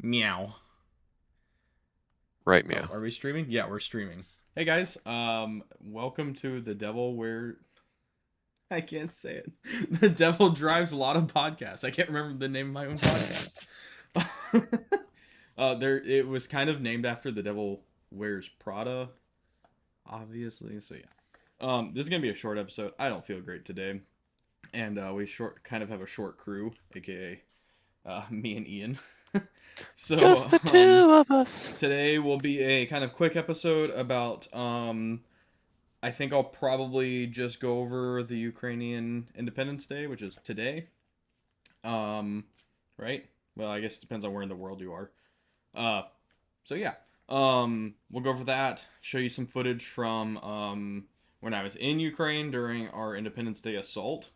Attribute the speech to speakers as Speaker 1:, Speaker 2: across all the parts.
Speaker 1: Meow.
Speaker 2: Right,
Speaker 1: Oh,
Speaker 2: meow.
Speaker 1: are we streaming? Yeah, we're streaming. Hey guys, welcome to the Devil Where I can't say it. The Devil Drives Lada podcast. I can't remember the name of my own podcast. There it was kind of named after the Devil Wears Prada, obviously. So yeah. This is gonna be a short episode. I don't feel great today, and we short kind of have a short crew, aka me and Ian.
Speaker 2: Just
Speaker 1: so
Speaker 2: the two of us.
Speaker 1: today will be a kind of quick episode about I think I'll probably just go over the Ukrainian Independence Day, which is today. Um right? Well, I guess it depends on where in the world you are. Uh so yeah. We'll go over that, show you some footage from when I was in Ukraine during our Independence Day assault.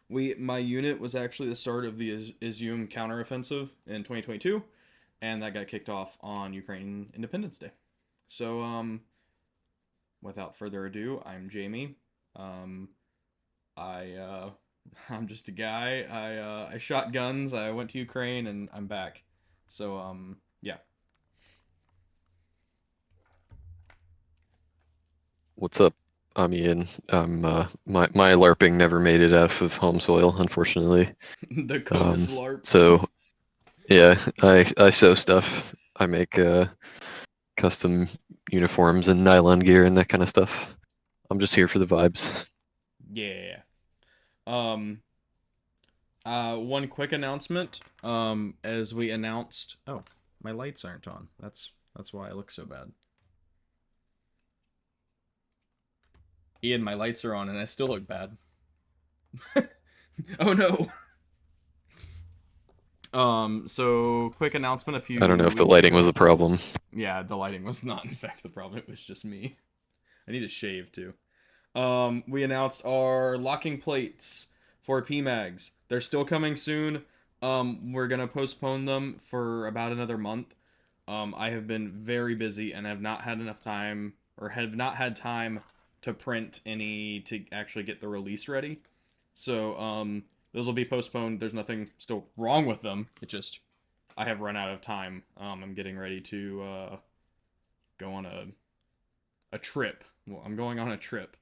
Speaker 1: My unit was actually the start of the Izium counteroffensive in 2022, and that got kicked off on Ukraine Independence Day. So, without further ado, I'm Jamie. Um, I I'm just a guy. I shot guns. I went to Ukraine, and I'm back. So, yeah.
Speaker 2: What's up? I'm Ian. My LARPing never made it out of home soil, unfortunately.
Speaker 1: The
Speaker 2: Um,
Speaker 1: CODIS LARP.
Speaker 2: so yeah, I sew stuff. I make custom uniforms and nylon gear and that kind of stuff. I'm just here for the vibes.
Speaker 1: Yeah. Um. One quick announcement. As we announced. Oh, my lights aren't on. That's why I look so bad. Ian, my lights are on, and I still look bad. Oh no. So quick announcement a
Speaker 2: I don't know
Speaker 1: few
Speaker 2: if the
Speaker 1: weeks
Speaker 2: lighting was the
Speaker 1: ago.
Speaker 2: problem.
Speaker 1: Yeah, the lighting was not in fact the problem. It was just me. I need a shave too. We announced our locking plates for PMags. They're still coming soon. We're gonna postpone them for about another month. I have been very busy and have not had enough time, or have not had time to print any to actually get the release ready. So, those will be postponed. There's nothing still wrong with them. It just I have run out of time. I'm getting ready to go on a trip. Well, I'm going on a trip,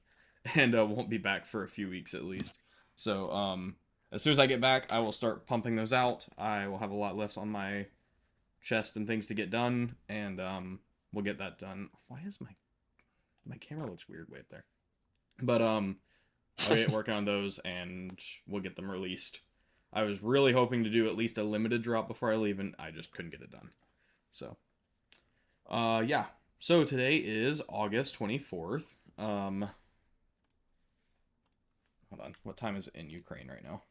Speaker 1: and won't be back for a few weeks at least. So, as soon as I get back, I will start pumping those out. I will have a lot less on my chest and things to get done, and we'll get that done. Why is my camera looks weird way up there? But I'll get working on those, and we'll get them released. I was really hoping to do at least a limited drop before I leave, and I just couldn't get it done. So, yeah. So today is August 24th. Hold on. What time is it in Ukraine right now?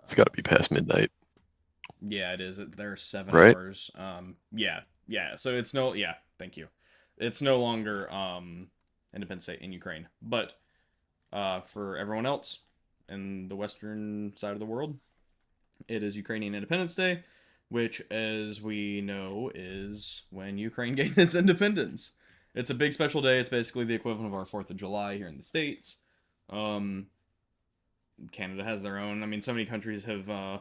Speaker 2: It's got to be past midnight,
Speaker 1: Yeah, it is. There are seven
Speaker 2: right?
Speaker 1: hours. Yeah, yeah. So it's no, yeah. Thank you. It's no longer Independence Day in Ukraine, but for everyone else in the western side of the world, it is Ukrainian Independence Day, which, as we know, is when Ukraine gained its independence. It's a big special day. It's basically the equivalent of our 4th of July here in the States. Um, Canada has their own. I mean, so many countries have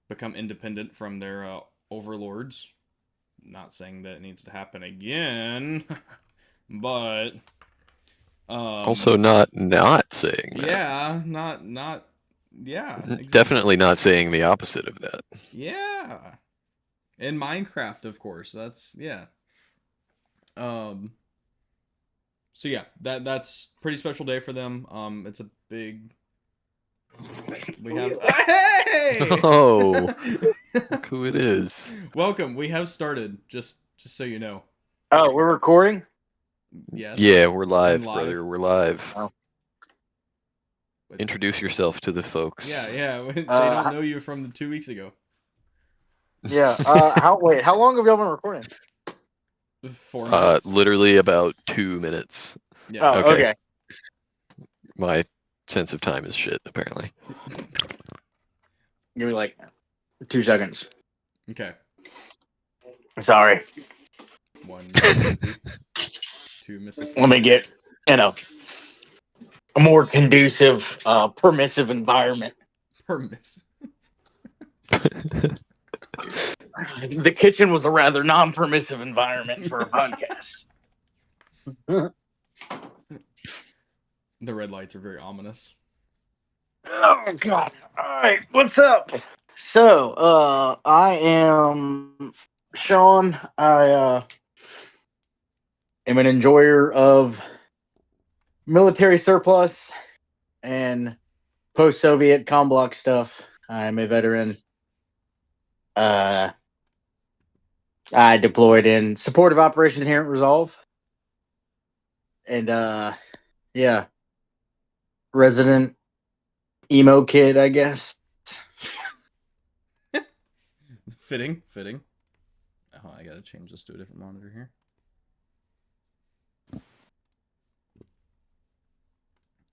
Speaker 1: become independent from their overlords. Not saying that it needs to happen again, but
Speaker 2: Also, not saying that.
Speaker 1: yeah, not yeah, exactly.
Speaker 2: Definitely not saying the opposite of that.
Speaker 1: Yeah. In Minecraft, of course. That's yeah. Um so yeah, that's pretty special day for them. It's a big we have Hey!
Speaker 2: Oh, look who it is.
Speaker 1: Welcome. We have started, just so you know.
Speaker 3: Oh, we're recording?
Speaker 1: Yes.
Speaker 2: Yeah, we're
Speaker 1: And
Speaker 2: live,
Speaker 1: live.
Speaker 2: brother. We're live.
Speaker 3: Oh.
Speaker 2: Introduce yourself to the folks.
Speaker 1: Yeah. They don't
Speaker 3: Uh,
Speaker 1: know you from the 2 weeks ago.
Speaker 3: yeah. How long have y'all been recording?
Speaker 1: 4 minutes.
Speaker 2: Literally about 2 minutes.
Speaker 1: Yeah.
Speaker 3: Oh,
Speaker 2: Okay.
Speaker 3: okay.
Speaker 2: My sense of time is shit, apparently.
Speaker 3: Give me like 2 seconds.
Speaker 1: Okay.
Speaker 3: Sorry.
Speaker 1: One Mississippi, two Mississippi.
Speaker 3: Let me get, you know. a more conducive, permissive environment.
Speaker 1: Permissive.
Speaker 3: The kitchen was a rather non-permissive environment for a podcast.
Speaker 1: The red lights are very ominous.
Speaker 3: Oh God! All right, what's up? So, I am Sean. I am an enjoyer of military surplus and post-Soviet comblock stuff. I'm a veteran. I deployed in support of Operation Inherent Resolve, and yeah, resident emo kid, I guess.
Speaker 1: Fitting. Oh, I gotta change this to a different monitor here.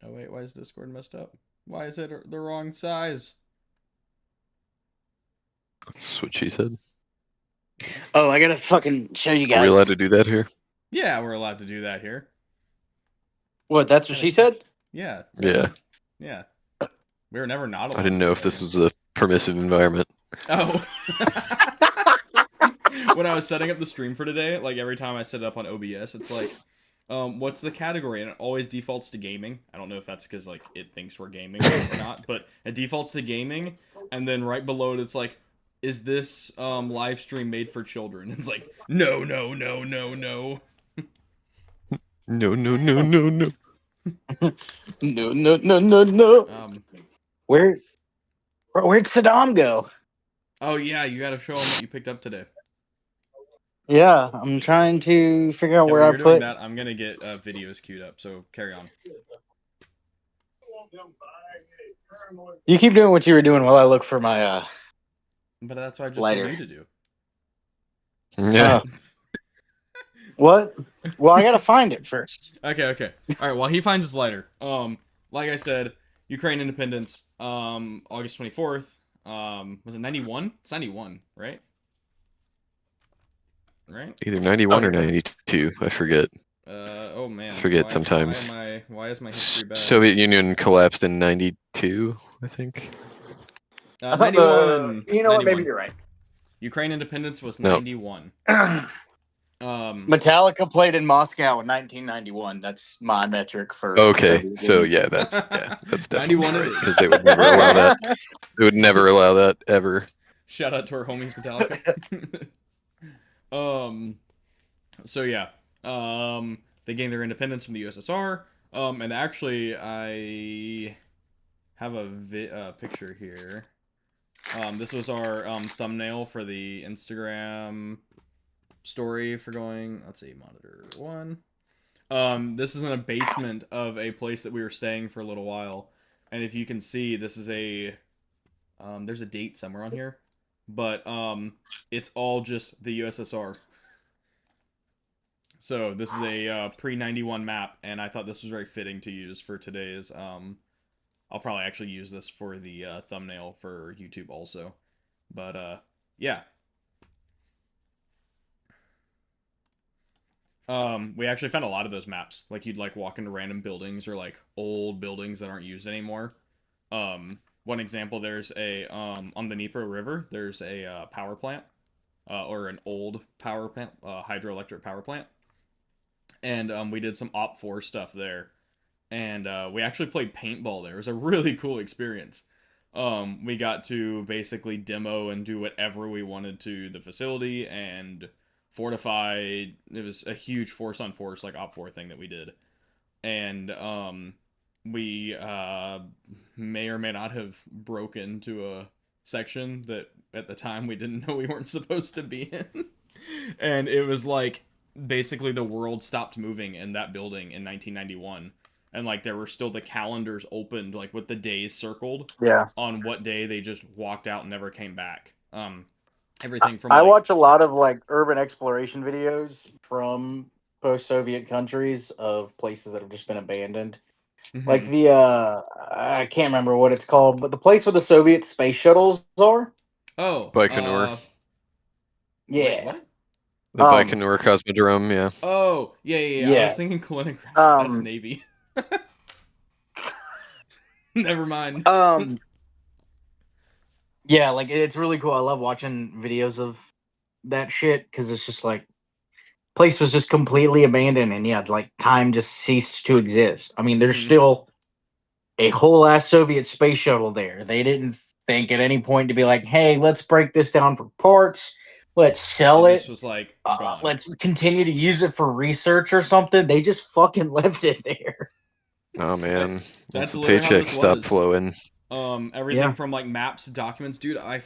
Speaker 1: Oh wait, why is Discord messed up? Why is it the wrong size?
Speaker 2: That's what she said.
Speaker 3: Oh, I gotta fucking show you guys.
Speaker 2: Are we allowed to do that here?
Speaker 1: Yeah, we're allowed to do that here.
Speaker 3: What? That's what she said?
Speaker 1: Yeah.
Speaker 2: Yeah.
Speaker 1: Yeah. We were never not allowed.
Speaker 2: I didn't know if this was a permissive environment.
Speaker 1: Oh. When I was setting up the stream for today, like every time I set it up on OBS, it's like, what's the category? And it always defaults to gaming. I don't know if that's because like it thinks we're gaming or not, but it defaults to gaming. And then right below it, it's like, is this live stream made for children? It's like, no.
Speaker 2: No.
Speaker 3: No. Where'd Saddam go?
Speaker 1: Oh yeah, you got to show them what you picked up today.
Speaker 3: Yeah, I'm trying to figure out
Speaker 1: Yeah,
Speaker 3: where
Speaker 1: when
Speaker 3: I
Speaker 1: you're doing
Speaker 3: put.
Speaker 1: that, I'm gonna get videos queued up. So carry on.
Speaker 3: You keep doing what you were doing while I look for my.
Speaker 1: But that's what I just
Speaker 3: Lighter.
Speaker 1: told you to do.
Speaker 2: Yeah.
Speaker 3: What? Well, I gotta find it first.
Speaker 1: Okay. All right. While he finds his lighter, like I said, Ukraine independence, August 24th. Was it 91? It's 91, right? Right?
Speaker 2: Either 91 or 92. I forget.
Speaker 1: Oh man.
Speaker 2: Forget sometimes.
Speaker 1: Why is my history bad?
Speaker 2: Soviet Union collapsed in 92, I think.
Speaker 1: 91.
Speaker 3: You know what?
Speaker 1: 91.
Speaker 3: Maybe you're right.
Speaker 1: Ukraine independence was
Speaker 2: No.
Speaker 1: 91.
Speaker 3: Metallica played in Moscow in 1991. That's my metric for.
Speaker 2: Okay, so yeah, that's definitely
Speaker 1: 91 it
Speaker 2: right,
Speaker 1: is.
Speaker 2: because they would never allow that. They would never allow that ever.
Speaker 1: Shout out to our homies Metallica. So yeah. They gained their independence from the USSR. And actually, I have a picture here. This was our thumbnail for the Instagram story for going. Let's see, monitor 1. This is in a basement of a place that we were staying for a little while, and if you can see, this is a there's a date somewhere on here, but it's all just the USSR. So this is a pre-91 map, and I thought this was very fitting to use for today's. I'll probably actually use this for the thumbnail for YouTube also, but yeah. We actually found a lot of those maps. Like you'd like walk into random buildings or like old buildings that aren't used anymore. One example, there's a on the Dnieper River, there's a power plant, or an old power plant, hydroelectric power plant, and we did some Op 4 stuff there, and we actually played paintball there. It was a really cool experience. We got to basically demo and do whatever we wanted to the facility and fortified. It was a huge force on force like Op 4 thing that we did, and we may or may not have broken to a section that at the time we didn't know we weren't supposed to be in. And it was like basically the world stopped moving in that building in 1991, and like there were still the calendars opened like with the days circled on what day they just walked out and never came back. Everything from
Speaker 3: I
Speaker 1: like,
Speaker 3: watch a lot of like urban exploration videos from post-Soviet countries of places that have just been abandoned. Like the I can't remember what it's called, but the place where the Soviet space shuttles are.
Speaker 2: Baikonur.
Speaker 3: Yeah.
Speaker 1: Wait, what?
Speaker 2: The Baikonur Cosmodrome, yeah.
Speaker 1: Oh, yeah. I was thinking Kaliningrad. That's Navy. Never mind.
Speaker 3: Yeah, like it's really cool. I love watching videos of that shit because it's just like place was just completely abandoned, and yeah, like time just ceased to exist. I mean, there's
Speaker 1: Mhm.
Speaker 3: still a whole ass Soviet space shuttle there. They didn't think at any point to be like, hey, let's break this down for parts. Let's sell
Speaker 1: It just
Speaker 3: it.
Speaker 1: was like gone.
Speaker 3: Let's continue to use it for research or something. They just fucking left it there.
Speaker 2: Oh man, once
Speaker 1: That's
Speaker 2: the
Speaker 1: literally how
Speaker 2: paychecks
Speaker 1: this
Speaker 2: stop
Speaker 1: was.
Speaker 2: flowing.
Speaker 1: Everything
Speaker 3: Yeah.
Speaker 1: from like maps to documents, dude. I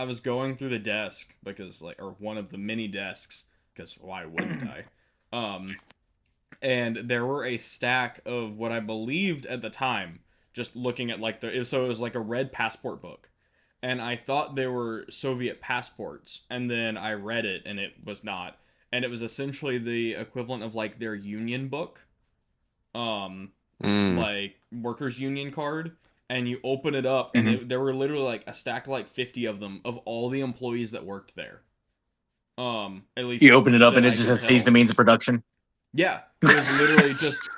Speaker 1: was going through the desk because like, or one of the many desks, because why wouldn't I? And there were a stack of what I believed at the time. Just looking at like so it was like a red passport book, and I thought they were Soviet passports, and then I read it and it was not, and it was essentially the equivalent of like their union book, um,
Speaker 2: Mm.
Speaker 1: like workers union card, and you open it up and
Speaker 3: Mhm.
Speaker 1: there were literally like a stack of like 50 of them of all the employees that worked there. At least
Speaker 3: You open it up
Speaker 1: that
Speaker 3: and it
Speaker 1: I
Speaker 3: just
Speaker 1: could
Speaker 3: says seize the
Speaker 1: tell.
Speaker 3: means of production.
Speaker 1: Yeah, it was literally just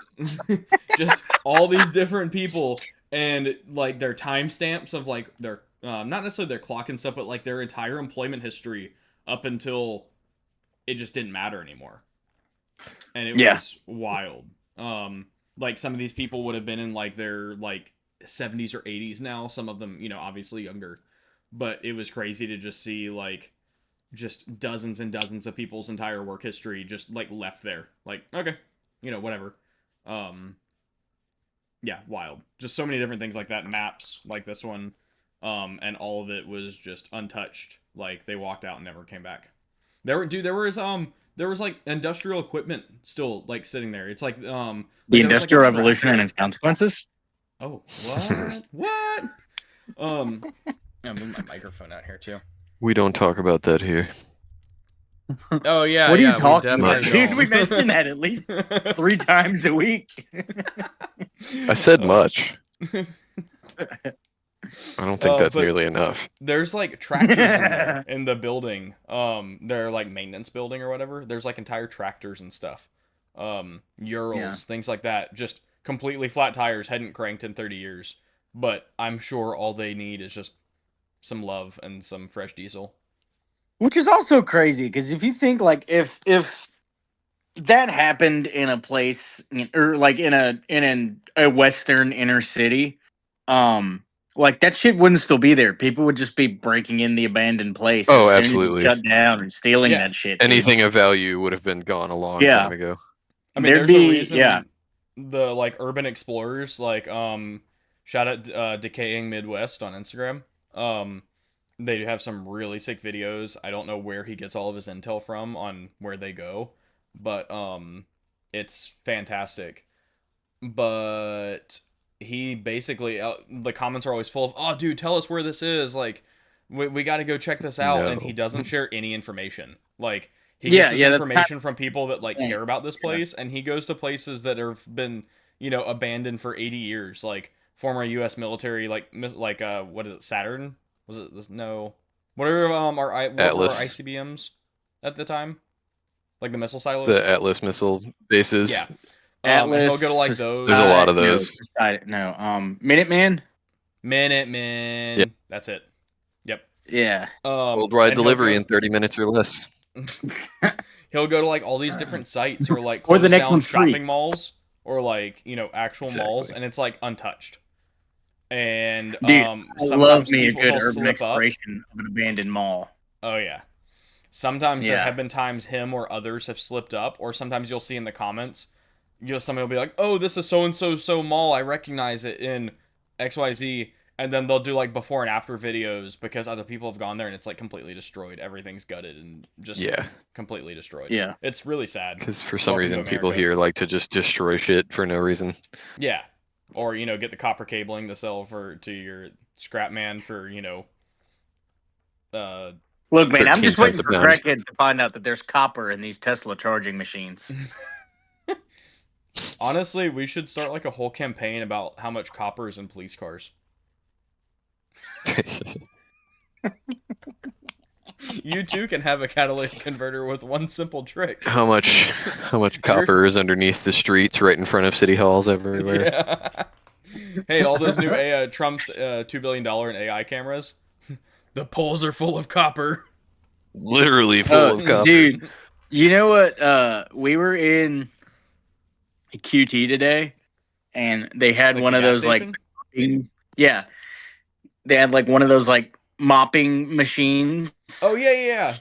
Speaker 1: just all these different people and like their timestamps of like their not necessarily their clock and stuff, but like their entire employment history up until it just didn't matter anymore. And it
Speaker 3: Yeah.
Speaker 1: was wild. Like some of these people would have been in like their like 70s or 80s now, some of them, obviously younger. But it was crazy to just see like just dozens and dozens of people's entire work history just like left there. Like, okay, whatever. Um yeah, wild. Just so many different things like that, maps like this one. And all of it was just untouched. Like they walked out and never came back. There was like industrial equipment still like sitting there. It's like
Speaker 3: The
Speaker 1: there was like a
Speaker 3: Industrial Revolution and
Speaker 1: tractor.
Speaker 3: its consequences.
Speaker 1: Oh, what? What? Um I'm moving my microphone out here too.
Speaker 2: We don't talk about that here.
Speaker 1: Oh yeah,
Speaker 3: What are you
Speaker 1: yeah, we
Speaker 3: talking about,
Speaker 1: definitely
Speaker 3: dude?
Speaker 1: don't.
Speaker 3: We mention that at least 3 times a week.
Speaker 2: I said much. I don't think that's
Speaker 1: But
Speaker 2: nearly enough.
Speaker 1: there's like tractors in there in the building. They're like maintenance building or whatever. There's like entire tractors and stuff. Urals,
Speaker 3: Yeah.
Speaker 1: things like that. Just completely flat tires, hadn't cranked in 30 years. But I'm sure all they need is just some love and some fresh diesel.
Speaker 3: Which is also crazy because if you think like if that happened in a place or like in a western inner city, like that shit wouldn't still be there. People would just be breaking in the abandoned place as
Speaker 2: Oh,
Speaker 3: soon as it
Speaker 2: absolutely.
Speaker 3: shut down and stealing
Speaker 1: Yeah.
Speaker 3: that shit. Dude.
Speaker 2: Anything of value would have been gone a long
Speaker 3: Yeah.
Speaker 2: time ago.
Speaker 1: I mean,
Speaker 3: There'd
Speaker 1: there's a
Speaker 3: be
Speaker 1: reason the like urban explorers, like shout out Decaying Midwest on Instagram. They do have some really sick videos. I don't know where he gets all of his intel from on where they go, but it's fantastic. But he basically the comments are always full of, "Oh, dude, tell us where this is. Like, we got to go check this out." And he
Speaker 2: No.
Speaker 1: doesn't share any information. Like, he gets his
Speaker 3: that's
Speaker 1: information from people that like
Speaker 3: Yeah.
Speaker 1: care about this place, and he goes to places that have been, abandoned for 80 years, like former U.S. military, like what is it, Saturn? Was it this? No, whatever. What were our
Speaker 2: Atlas.
Speaker 1: ICBMs at the time? Like the missile silos.
Speaker 2: The Atlas missile bases.
Speaker 1: Yeah.
Speaker 3: Atlas.
Speaker 1: He'll go to like those.
Speaker 2: There's a lot of those.
Speaker 3: No, Minuteman.
Speaker 1: Minutemen.
Speaker 2: Yeah.
Speaker 1: That's it. Yep.
Speaker 3: Yeah.
Speaker 2: Worldwide
Speaker 1: and he'll
Speaker 2: delivery
Speaker 1: go-
Speaker 2: in 30 minutes or less.
Speaker 1: He'll go to like all these different sites or like
Speaker 3: Or the
Speaker 1: close
Speaker 3: next
Speaker 1: down
Speaker 3: one's free.
Speaker 1: shopping malls or like actual malls,
Speaker 2: Exactly.
Speaker 1: and it's like untouched. And
Speaker 3: Dude, I
Speaker 1: sometimes
Speaker 3: love me a
Speaker 1: people
Speaker 3: good
Speaker 1: will
Speaker 3: urban
Speaker 1: slip up.
Speaker 3: exploration of an abandoned mall.
Speaker 1: Oh yeah. Sometimes there
Speaker 3: Yeah.
Speaker 1: have been times him or others have slipped up, or sometimes you'll see in the comments, somebody will be like, "Oh, this is so and so mall. I recognize it in XYZ." And then they'll do like before and after videos because other people have gone there and it's like completely destroyed. Everyth's gutted and just completely destroyed.
Speaker 3: Yeah.
Speaker 1: It's really sad.
Speaker 2: Because for some
Speaker 1: Welcome to
Speaker 2: reason, people
Speaker 1: America.
Speaker 2: here like to just destroy shit for no reason.
Speaker 1: Yeah. Or, get the copper cabling to sell to your scrap man for,
Speaker 3: Look, man, I'm
Speaker 2: 13
Speaker 3: just waiting
Speaker 2: cents a
Speaker 3: for
Speaker 2: pound.
Speaker 3: crackheads to find out that there's copper in these Tesla charging machines.
Speaker 1: honestly, we should start like a whole campaign about how much copper is in police cars. You too can have a catalytic converter with one simple trick.
Speaker 2: How much copper is underneath the streets right in front of city halls everywhere?
Speaker 1: Yeah. Hey, all those new Trump's $2 billion in AI cameras. The poles are full of copper.
Speaker 2: Literally full of copper.
Speaker 4: Dude, you know what? We were in QT today, and they had
Speaker 1: Like
Speaker 4: one
Speaker 1: the
Speaker 4: of
Speaker 1: gas
Speaker 4: those
Speaker 1: station?
Speaker 4: yeah, they had like one of those like mopping machines.
Speaker 1: Oh yeah.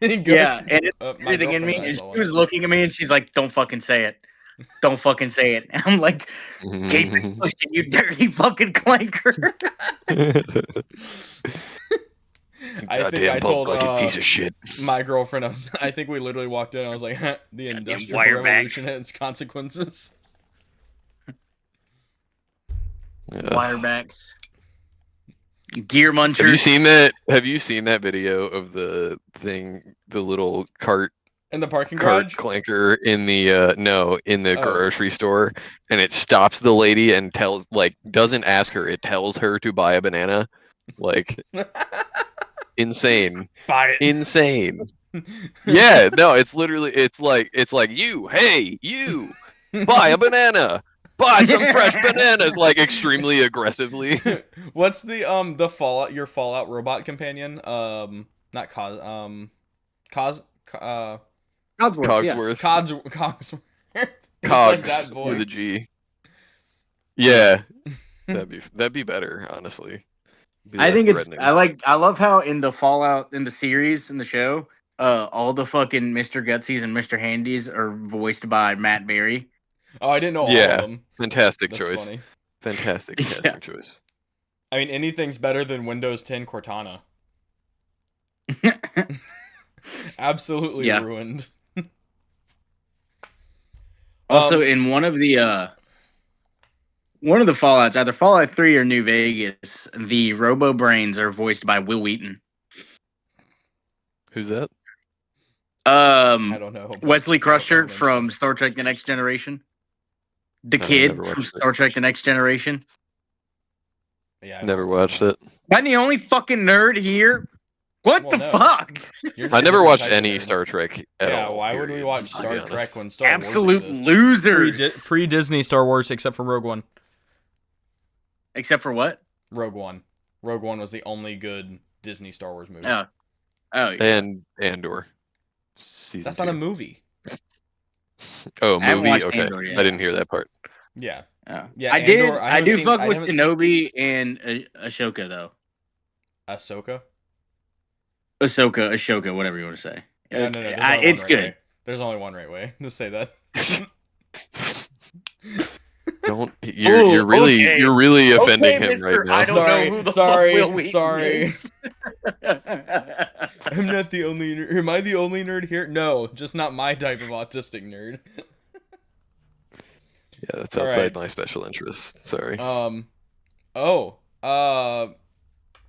Speaker 1: Go-
Speaker 4: Yeah, and it's
Speaker 1: my
Speaker 4: everything in
Speaker 1: girlfriend
Speaker 4: me,
Speaker 1: and I
Speaker 4: and
Speaker 1: saw
Speaker 4: she
Speaker 1: one.
Speaker 4: was looking at me, and she's like, "Don't fucking say it, don't fucking say it." And I'm like, "Keep it pushing, you dirty fucking clanker."
Speaker 1: I think
Speaker 2: Goddamn
Speaker 1: I
Speaker 2: bulk
Speaker 1: told
Speaker 2: bucket piece of shit.
Speaker 1: my girlfriend, I think we literally walked in. I was like, the industrial
Speaker 4: wire back.
Speaker 1: revolution and its consequences.
Speaker 2: Yeah.
Speaker 4: Wirebacks, gear munchers.
Speaker 2: Have you seen that? Have you seen that video of the thing, the little cart
Speaker 1: In the parking
Speaker 2: cart
Speaker 1: garage?
Speaker 2: clanker in the in the
Speaker 1: Oh.
Speaker 2: grocery store, and it stops the lady and doesn't ask her, it tells her to buy a banana. Like, insane.
Speaker 1: Buy it.
Speaker 2: Insane. Yeah, no, it's literally it's like you, hey, you, buy a banana. Buy some fresh bananas, like extremely aggressively.
Speaker 1: What's the Fallout your Fallout robot companion? Not Cos
Speaker 4: Codsworth, yeah.
Speaker 2: Cogsworth.
Speaker 1: Cogsworth. It's
Speaker 2: Cogs
Speaker 1: like that voice.
Speaker 2: with a G. Yeah. That'd be better, honestly. Be
Speaker 4: I
Speaker 2: less
Speaker 4: think it's
Speaker 2: threatening.
Speaker 4: I love how in the Fallout in the series in the show, all the fucking Mr. Gutsies and Mr. Handies are voiced by Matt Berry.
Speaker 1: Oh, I didn't know all
Speaker 2: Yeah.
Speaker 1: of them.
Speaker 2: Fantastic
Speaker 1: That's
Speaker 2: choice.
Speaker 1: funny.
Speaker 2: Fantastic
Speaker 4: Yeah.
Speaker 2: choice.
Speaker 1: I mean, anything's better than Windows 10 Cortana. Absolutely
Speaker 4: Yeah.
Speaker 1: ruined.
Speaker 4: Also, in one of the Fallouts, either Fallout 3 or New Vegas, the Robo Brains are voiced by Will Wheaton.
Speaker 2: Who's that?
Speaker 1: I don't know.
Speaker 4: Wesley
Speaker 1: I don't know
Speaker 4: Crusher
Speaker 1: his name,
Speaker 4: from
Speaker 1: so-
Speaker 4: Star Trek: The Next Generation. The
Speaker 2: I
Speaker 4: kid
Speaker 2: never
Speaker 4: from
Speaker 2: watched it.
Speaker 4: Star Trek: The Next Generation.
Speaker 1: Yeah,
Speaker 2: Never watched it.
Speaker 4: Am I the only fucking nerd here? What
Speaker 1: Well,
Speaker 4: the
Speaker 1: no.
Speaker 4: fuck?
Speaker 1: You're
Speaker 2: I
Speaker 1: just a
Speaker 2: never
Speaker 1: different
Speaker 2: watched
Speaker 1: type of
Speaker 2: any
Speaker 1: nerd.
Speaker 2: Star Trek at all.
Speaker 1: Why would we
Speaker 2: period,
Speaker 1: watch
Speaker 2: to be
Speaker 1: Star
Speaker 2: honest.
Speaker 1: Trek when Star
Speaker 4: Absolute
Speaker 1: Wars exists?
Speaker 4: losers.
Speaker 1: Pre-Disney Star Wars, except for Rogue One.
Speaker 4: Except for what?
Speaker 1: Rogue One. Rogue One was the only good Disney Star Wars movie.
Speaker 4: Oh, yeah.
Speaker 2: And Andor. Season
Speaker 1: That's
Speaker 2: 2.
Speaker 1: not a movie.
Speaker 2: Oh,
Speaker 4: I haven't
Speaker 2: movie?
Speaker 4: watched
Speaker 2: Okay.
Speaker 4: Andor yet.
Speaker 2: I didn't hear that part.
Speaker 1: Yeah.
Speaker 4: Oh.
Speaker 1: Yeah,
Speaker 4: I
Speaker 1: Andor, I haven't
Speaker 4: do
Speaker 1: seen-
Speaker 4: fuck
Speaker 1: I
Speaker 4: with
Speaker 1: haven't-
Speaker 4: Kenobi and Ashoka though.
Speaker 1: Ahsoka.
Speaker 4: Ashoka, whatever you want to say.
Speaker 1: No. There's only
Speaker 4: It's
Speaker 1: one right
Speaker 4: good.
Speaker 1: way. There's only one right way to say that.
Speaker 2: Don't you're really
Speaker 4: okay.
Speaker 2: you're really offending
Speaker 4: Okay,
Speaker 2: him
Speaker 4: mister,
Speaker 2: right now.
Speaker 4: I don't know who the fuck Will Wheaton
Speaker 1: sorry.
Speaker 4: is.
Speaker 1: I'm not the only nerd. Am I the only nerd here? No, just not my type of autistic nerd.
Speaker 2: Yeah, that's
Speaker 1: All
Speaker 2: outside
Speaker 1: right.
Speaker 2: my special interest. Sorry.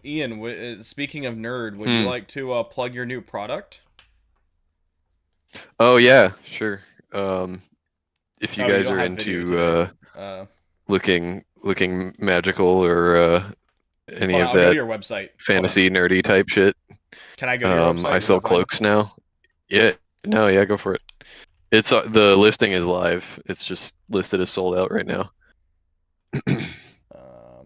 Speaker 1: Ian, speaking of nerd, would you like to plug your new product?
Speaker 2: Oh yeah, sure. If you
Speaker 1: Oh, you
Speaker 2: guys
Speaker 1: don't
Speaker 2: are
Speaker 1: have video
Speaker 2: into
Speaker 1: today.
Speaker 2: looking magical or any
Speaker 1: Hold on,
Speaker 2: of
Speaker 1: I'll go to
Speaker 2: that
Speaker 1: your website.
Speaker 2: fantasy nerdy type shit,
Speaker 1: Can I go to your website?
Speaker 2: I
Speaker 1: Is
Speaker 2: sell
Speaker 1: that fine?
Speaker 2: cloaks now. Yeah, no, yeah, go for it. It's the listing is live. It's just listed as sold out right now.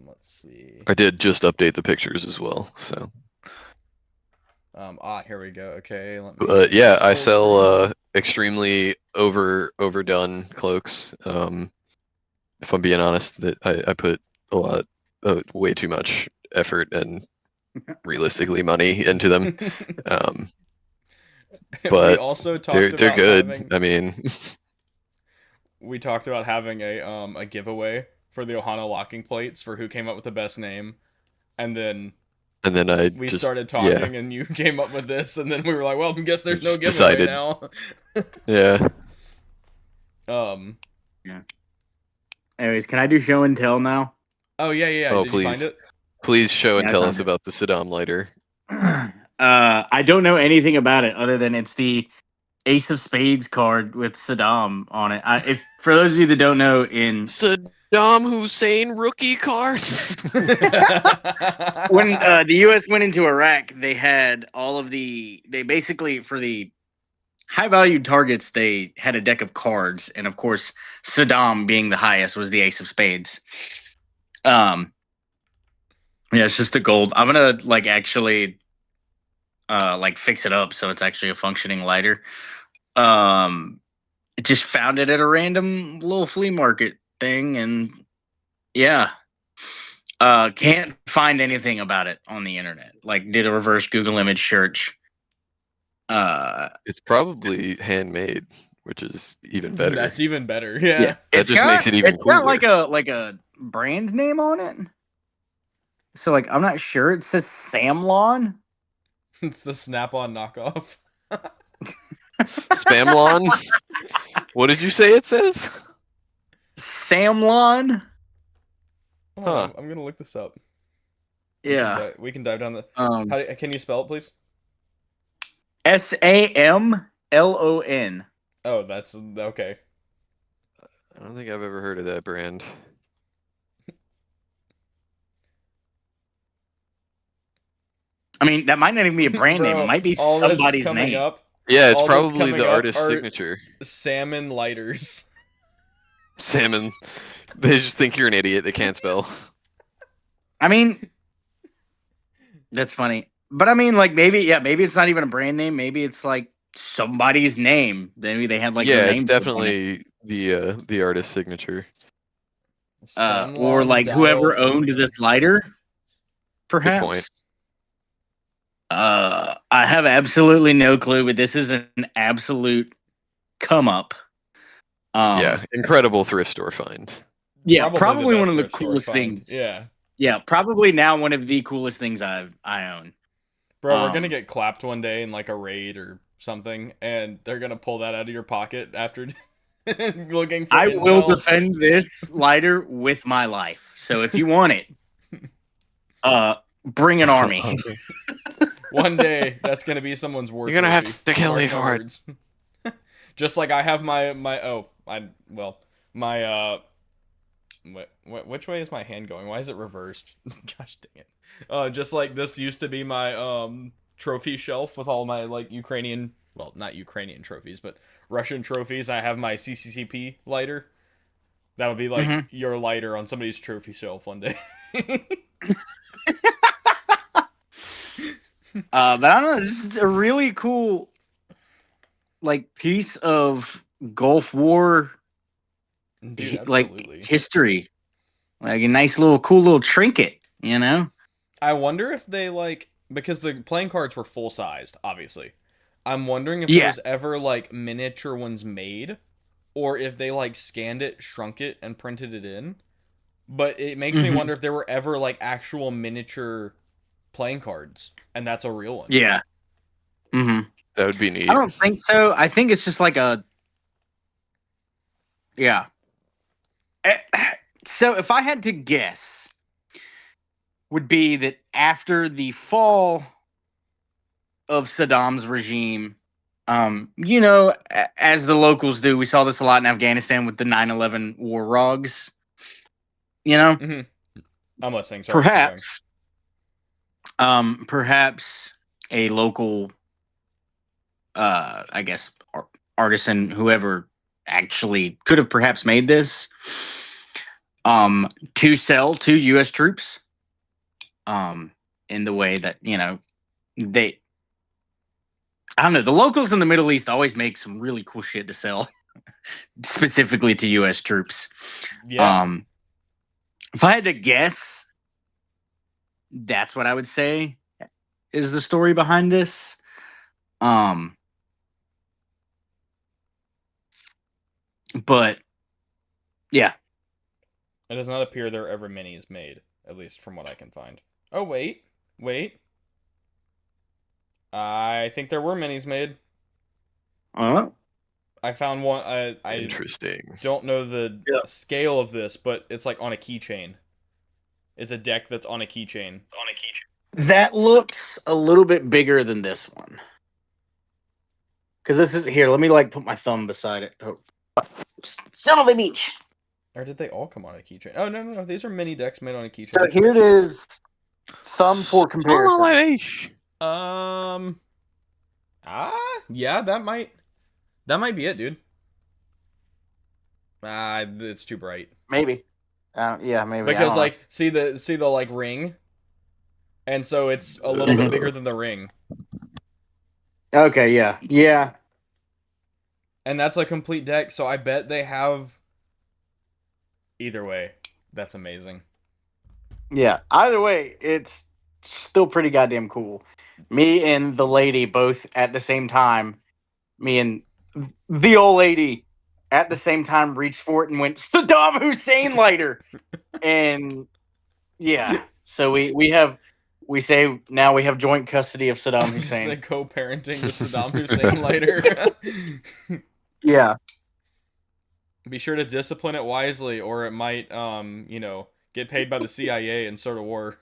Speaker 1: Let's see.
Speaker 2: I did just update the pictures as well. So,
Speaker 1: Here we go. Okay, let me.
Speaker 2: but yeah, I
Speaker 1: scroll
Speaker 2: sell
Speaker 1: through.
Speaker 2: extremely overdone cloaks. If I'm being honest, that I put a lot, way too much effort and realistically money into them.
Speaker 1: We
Speaker 2: But
Speaker 1: also talked
Speaker 2: they're
Speaker 1: about
Speaker 2: good.
Speaker 1: having.
Speaker 2: I mean,
Speaker 1: We talked about having a giveaway for the Ohana locking plates for who came up with the best name, and then
Speaker 2: and then I
Speaker 1: we
Speaker 2: just
Speaker 1: started talking,
Speaker 2: yeah,
Speaker 1: and you came up with this, and then we were like, "Well, I guess there's no
Speaker 2: just
Speaker 1: giveaway
Speaker 2: decided.
Speaker 1: now."
Speaker 2: yeah.
Speaker 4: Anyways, can I do show and tell now?
Speaker 1: Oh yeah.
Speaker 2: Oh,
Speaker 1: Did you find
Speaker 2: please.
Speaker 1: it?
Speaker 2: Please show and
Speaker 4: Yeah, I
Speaker 2: tell
Speaker 4: found
Speaker 2: us
Speaker 4: it.
Speaker 2: about the Saddam lighter.
Speaker 4: I don't know anything about it other than it's the Ace of Spades card with Saddam on it. If for those of you that don't know, in
Speaker 2: Saddam Hussein rookie card.
Speaker 4: when the U.S. went into Iraq, they had they basically for the high value targets they had a deck of cards, and of course Saddam being the highest was the Ace of Spades. Yeah, it's just a gold. I'm gonna like actually like fix it up so it's actually a functioning lighter. Just found it at a random little flea market thing, and yeah, can't find anything about it on the internet. Like, did a reverse Google image search.
Speaker 2: It's probably handmade, which is even better.
Speaker 1: That's even better.
Speaker 4: Yeah,
Speaker 1: Yeah.
Speaker 2: That just makes it even
Speaker 4: it's got
Speaker 2: cooler.
Speaker 4: like a brand name on it. So like, I'm not sure. It says Samlon.
Speaker 1: It's the Snap-on knockoff.
Speaker 2: Spamlon? What did you say it says?
Speaker 4: Samlon.
Speaker 1: Hold
Speaker 2: Huh.
Speaker 1: on, I'm gonna look this up.
Speaker 4: Yeah.
Speaker 1: We can dive down the.
Speaker 4: Um,
Speaker 1: Can you spell it, please?
Speaker 4: Samlon.
Speaker 1: Oh, that's okay.
Speaker 2: I don't think I've ever heard of that brand.
Speaker 4: I mean, that might not even be a brand name. It
Speaker 1: Bro,
Speaker 4: might be
Speaker 1: all that's
Speaker 4: somebody's
Speaker 1: coming
Speaker 4: name.
Speaker 1: up.
Speaker 2: Yeah, it's
Speaker 1: All that's
Speaker 2: probably
Speaker 1: coming
Speaker 2: the
Speaker 1: up
Speaker 2: artist's
Speaker 1: are
Speaker 2: signature.
Speaker 1: salmon lighters.
Speaker 2: Salmon. They just think you're an idiot. They can't spell.
Speaker 4: I mean, that's funny. But I mean, like maybe it's not even a brand name. Maybe it's like somebody's name. Maybe they had like their
Speaker 2: Yeah,
Speaker 4: name
Speaker 2: it's
Speaker 4: put on it.
Speaker 2: definitely the artist's signature.
Speaker 4: Or
Speaker 1: Samlon
Speaker 4: like whoever
Speaker 1: dial
Speaker 4: owned
Speaker 1: aluminum.
Speaker 4: this lighter,
Speaker 2: Good
Speaker 4: perhaps.
Speaker 2: point.
Speaker 4: I have absolutely no clue, but this is an absolute come up.
Speaker 2: Yeah, incredible thrift store find.
Speaker 4: Yeah,
Speaker 1: the
Speaker 4: probably one
Speaker 1: best
Speaker 4: of the
Speaker 1: thrift store
Speaker 4: coolest
Speaker 1: find.
Speaker 4: things.
Speaker 1: Yeah.
Speaker 4: Yeah, probably now one of the coolest things I own.
Speaker 1: Bro, we're gonna get clapped one day in like a raid or something, and they're gonna pull that out of your pocket after looking for
Speaker 4: I
Speaker 1: intel.
Speaker 4: will defend this lighter with my life. So if you want it, bring an army.
Speaker 1: One day, that's gonna be someone's war
Speaker 2: You're gonna have
Speaker 1: trophy.
Speaker 2: to kill
Speaker 1: Mark
Speaker 2: me
Speaker 1: my
Speaker 2: for it.
Speaker 1: words. Just like I have my which way is my hand going? Why is it reversed? Gosh dang it. Just like this used to be my trophy shelf with all my like Ukrainian, well, not Ukrainian trophies, but Russian trophies. I have my CCCP lighter. That'll be like your lighter on somebody's trophy shelf one day.
Speaker 4: But I don't know. This is a really cool, like, piece of Gulf War,
Speaker 1: Dude, absolutely.
Speaker 4: like, history. Like a nice little, cool little trinket, you know?
Speaker 1: I wonder if they like, because the playing cards were full sized, obviously. I'm wondering if
Speaker 4: Yeah.
Speaker 1: there was ever like miniature ones made, or if they like scanned it, shrunk it, and printed it in. But it makes me wonder if there were ever like actual miniature playing cards, and that's a real one.
Speaker 4: Yeah. Mm-hmm.
Speaker 2: That would be neat.
Speaker 4: I don't think so. I think it's just like a. Yeah. So if I had to guess, would be that after the fall of Saddam's regime, you know, as the locals do, we saw this a lot in Afghanistan with the 9/11 war rogs. You know,
Speaker 1: I'm listening. Sorry,
Speaker 4: perhaps a local, I guess, artisan, whoever actually could have perhaps made this, to sell to U.S. troops, in the way that, you know, I don't know, the locals in the Middle East always make some really cool shit to sell, specifically to U.S. troops.
Speaker 1: Yeah.
Speaker 4: If I had to guess, that's what I would say is the story behind this. But yeah,
Speaker 1: It does not appear there are ever minis made, at least from what I can find. Oh wait. I think there were minis made. I found one. I
Speaker 2: Interesting.
Speaker 1: don't know the scale of this, but it's like on a keychain. It's a deck that's on a keychain.
Speaker 4: that looks a little bit bigger than this one. Because this is here. Let me like put my thumb beside it. Oh. Son of a beach.
Speaker 1: Or did they all come on a keychain? Oh no! These are mini decks made on a keychain.
Speaker 4: So here it is. Thumb for comparison.
Speaker 1: Yeah, that might be it, dude. It's too bright.
Speaker 4: Maybe.
Speaker 3: Yeah, maybe. I
Speaker 1: Because
Speaker 3: don't know.
Speaker 1: like see the like ring, and so it's a little bit bigger than the ring,
Speaker 3: Okay, yeah. Yeah.
Speaker 1: and that's a complete deck. So I bet they have. Either way, that's amazing.
Speaker 3: Yeah. Either way, it's still pretty goddamn cool. Me and the lady both at the same time, me and the old lady at the same time reached for it and went, Saddam Hussein lighter. And yeah. So we say now we have joint custody of Saddam
Speaker 1: It's
Speaker 3: Hussein.
Speaker 1: like co-parenting the Saddam Hussein lighter.
Speaker 3: Yeah.
Speaker 1: Be sure to discipline it wisely, or it might, get paid by the CIA and start a war.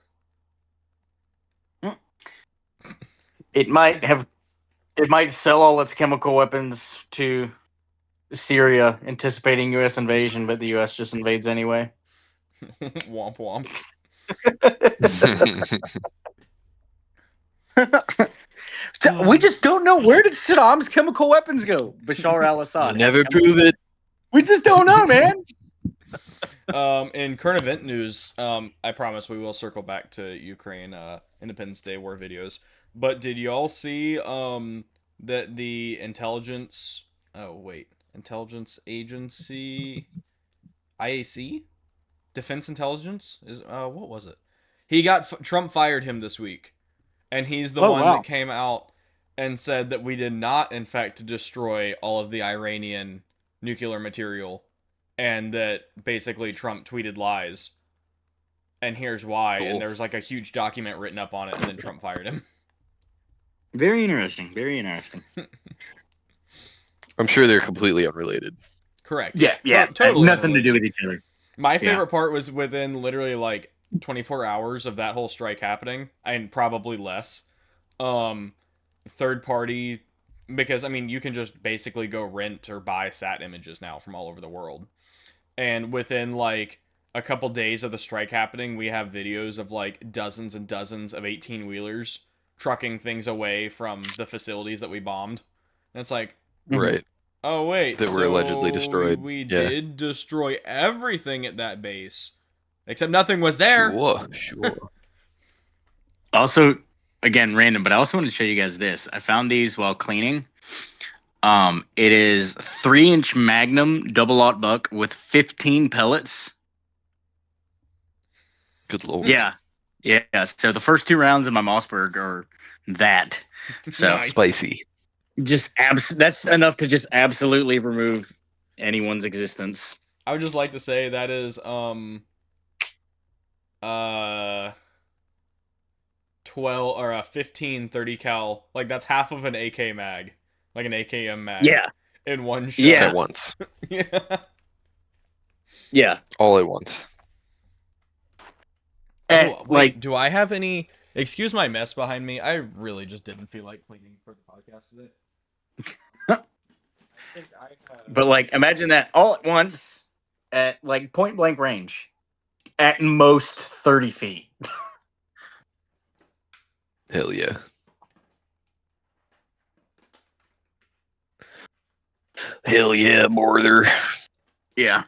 Speaker 3: It might sell all its chemical weapons to Syria, anticipating U.S. invasion, but the U.S. just invades anyway.
Speaker 1: Womp womp.
Speaker 4: We just don't know, where did Saddam's chemical weapons go? Bashar al-Assad.
Speaker 2: Never prove it.
Speaker 4: We just don't know, man.
Speaker 1: In current event news, I promise we will circle back to Ukraine Independence Day war videos. But did y'all see that the intelligence agency IAC Defense Intelligence is what was it? Trump fired him this week, and he's the one that came out and said that we did not in fact destroy all of the Iranian nuclear material, and that basically Trump tweeted lies. And here's why.
Speaker 2: Cool.
Speaker 1: And there was like a huge document written up on it, and then Trump fired him.
Speaker 4: Very interesting. Very interesting.
Speaker 2: I'm sure they're completely unrelated.
Speaker 1: Correct.
Speaker 4: Yeah.
Speaker 1: Totally
Speaker 4: Nothing to
Speaker 1: unrelated.
Speaker 4: do with each other.
Speaker 1: My favorite part was within literally like 24 hours of that whole strike happening, and probably less. Third party, because I mean you can just basically go rent or buy sat images now from all over the world. And within like a couple days of the strike happening, we have videos of like dozens and dozens of 18-wheelers trucking things away from the facilities that we bombed. And it's like,
Speaker 2: Right.
Speaker 1: oh wait,
Speaker 2: That were allegedly destroyed.
Speaker 1: We
Speaker 2: Yeah.
Speaker 1: did destroy everything at that base, except nothing was there.
Speaker 2: Sure.
Speaker 4: Also, again, random, but I also wanted to show you guys this. I found these while cleaning. It is 3-inch Magnum double-aught buck with 15 pellets.
Speaker 2: Good lord.
Speaker 4: Yeah. So the first 2 rounds of my Mossberg are that. So
Speaker 1: Nice.
Speaker 2: Spicy.
Speaker 4: just that's enough to just absolutely remove anyone's existence.
Speaker 1: I would just like to say that is 12 or a 15 30 cal, like that's half of an AK mag, like an AKM mag.
Speaker 4: Yeah.
Speaker 1: In one shot.
Speaker 4: Yeah.
Speaker 2: At once.
Speaker 1: Yeah.
Speaker 4: Yeah.
Speaker 2: All at once.
Speaker 1: Oh, wait, do I have any? Excuse my mess behind me. I really just didn't feel like cleaning for the podcast today.
Speaker 4: But like, imagine that all at once at like point blank range, at most 30 feet.
Speaker 2: Hell yeah. Hell yeah, border.
Speaker 4: Yeah.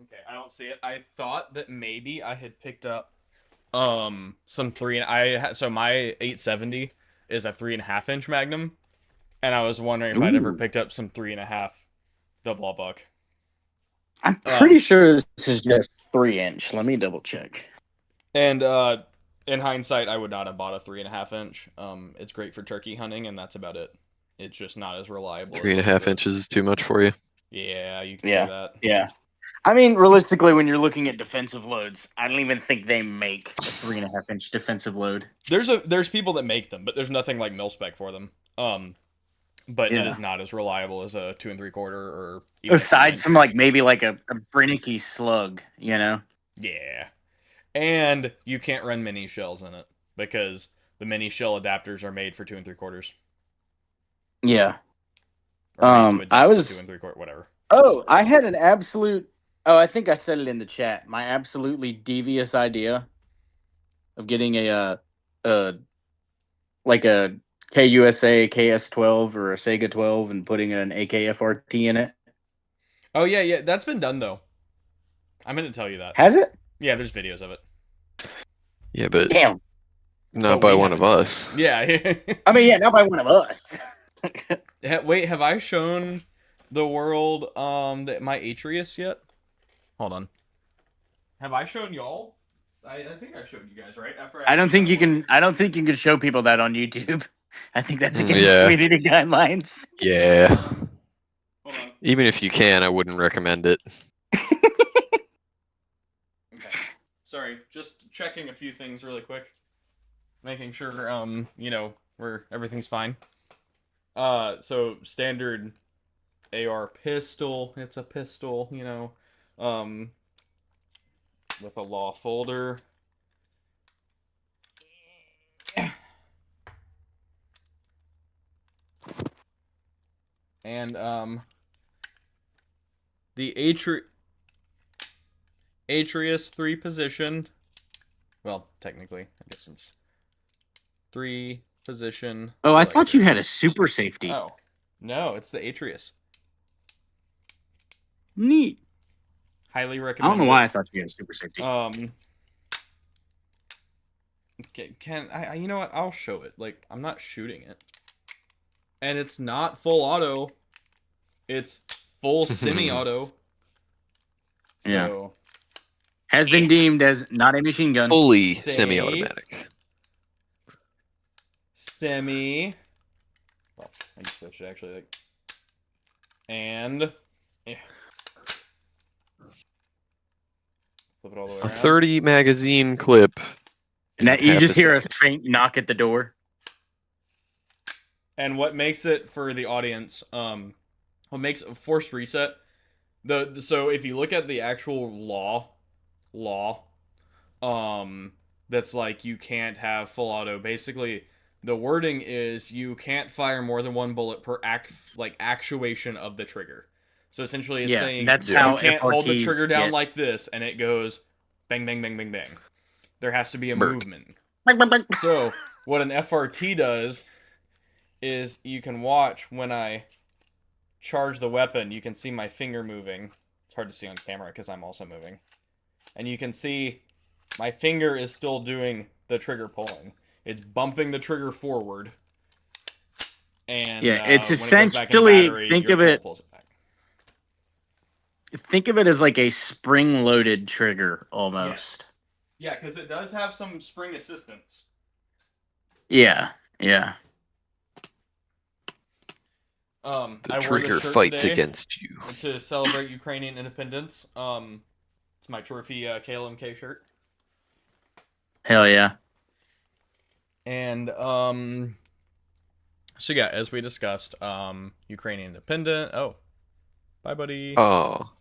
Speaker 1: Okay, I don't see it. I thought that maybe I had picked up some so my 870 is a 3.5-inch Magnum, and I was wondering if I'd ever picked up some 3.5 double buck.
Speaker 4: I'm pretty sure this is just 3-inch. Let me double check.
Speaker 1: And in hindsight, I would not have bought a 3.5-inch. It's great for turkey hunting, and that's about it. It's just not as reliable.
Speaker 2: 3.5 inches is too much for you.
Speaker 1: Yeah, you can say that.
Speaker 4: Yeah. I mean, realistically, when you're looking at defensive loads, I don't even think they make a 3.5-inch defensive load.
Speaker 1: There's people that make them, but there's nothing like mil spec for them. But it is not as reliable as a 2 3/4 or even
Speaker 4: aside from like maybe like a Brennicky slug, you know?
Speaker 1: Yeah. And you can't run mini shells in it because the mini shell adapters are made for 2 3/4.
Speaker 4: Yeah.
Speaker 1: Or made to
Speaker 4: I
Speaker 1: adapt
Speaker 4: was
Speaker 1: to 2 3/4, whatever.
Speaker 4: Oh, I had an absolute. Oh, I think I said it in the chat. My absolutely devious idea of getting a like a KUSA KS12 or a Sega 12 and putting an AKFRT in it.
Speaker 1: Oh yeah, that's been done though. I meant to tell you that.
Speaker 4: Has it?
Speaker 1: Yeah, there's videos of it.
Speaker 2: Yeah, but
Speaker 4: Damn.
Speaker 2: not
Speaker 1: But
Speaker 2: by
Speaker 1: we
Speaker 2: one of
Speaker 1: haven't.
Speaker 2: us.
Speaker 1: Yeah.
Speaker 4: I mean, yeah, not by one of us.
Speaker 1: Wait, have I shown the world my Atreus yet? Hold on. Have I shown y'all? I think I showed you guys, right? After
Speaker 4: I don't think you
Speaker 1: that one.
Speaker 4: can. I don't think you can show people that on YouTube. I think that's against
Speaker 2: Yeah.
Speaker 4: community guidelines.
Speaker 2: Yeah.
Speaker 1: Hold on.
Speaker 2: Even if you can, I wouldn't recommend it.
Speaker 1: Okay. Sorry, just checking a few things really quick. Making sure everything's fine. So standard AR pistol, it's a pistol, with a law folder. And the Atreus 3 position. Well, technically, I guess it's 3 position.
Speaker 4: Oh, I thought you
Speaker 1: selector.
Speaker 4: had a super safety.
Speaker 1: Oh, no, it's the Atreus.
Speaker 4: Neat.
Speaker 1: Highly
Speaker 4: I
Speaker 1: recommend.
Speaker 4: don't know why I thought you had a super safety.
Speaker 1: Can I? You know what? I'll show it. Like, I'm not shooting it, and it's not full auto. It's full semi-auto. So.
Speaker 4: Yeah. Has been deemed as not a machine gun.
Speaker 2: Fully
Speaker 1: Safe.
Speaker 2: semi-automatic.
Speaker 1: Semi. Well, I guess I should actually like. And. Yeah. Flip it all the way
Speaker 2: A
Speaker 1: around.
Speaker 2: 30 magazine clip.
Speaker 4: And that you
Speaker 2: half
Speaker 4: just
Speaker 2: a
Speaker 4: hear a
Speaker 2: second.
Speaker 4: faint knock at the door.
Speaker 1: And what makes it for the audience, what makes a forced reset, so if you look at the actual law, that's like you can't have full auto. Basically, the wording is you can't fire more than one bullet per actuation of the trigger. So essentially, it's saying
Speaker 4: that's
Speaker 2: Yeah.
Speaker 4: how
Speaker 1: you can't hold the
Speaker 4: FRTs
Speaker 1: trigger down
Speaker 4: get.
Speaker 1: like this, and it goes bang, bang, bang, bang, bang. There has to be a
Speaker 2: Bert.
Speaker 1: movement. So what an FRT does is you can watch when I charge the weapon, you can see my finger moving. It's hard to see on camera because I'm also moving. And you can see my finger is still doing the trigger pulling. It's bumping the trigger forward. And
Speaker 4: Yeah, it's
Speaker 1: when it goes back in the
Speaker 4: essentially,
Speaker 1: battery,
Speaker 4: think
Speaker 1: your
Speaker 4: of it-
Speaker 1: bolt pulls it back.
Speaker 4: Think of it as like a spring-loaded trigger almost.
Speaker 1: Yeah, because it does have some spring assistance.
Speaker 4: Yeah. Yeah.
Speaker 1: I
Speaker 2: The
Speaker 1: wore
Speaker 2: trigger
Speaker 1: this shirt
Speaker 2: fights
Speaker 1: today
Speaker 2: against you.
Speaker 1: to celebrate Ukrainian independence. It's my trophy KLMK shirt.
Speaker 4: Hell yeah.
Speaker 1: And so yeah, as we discussed, Ukrainian independent. Oh, bye, buddy.
Speaker 2: Oh.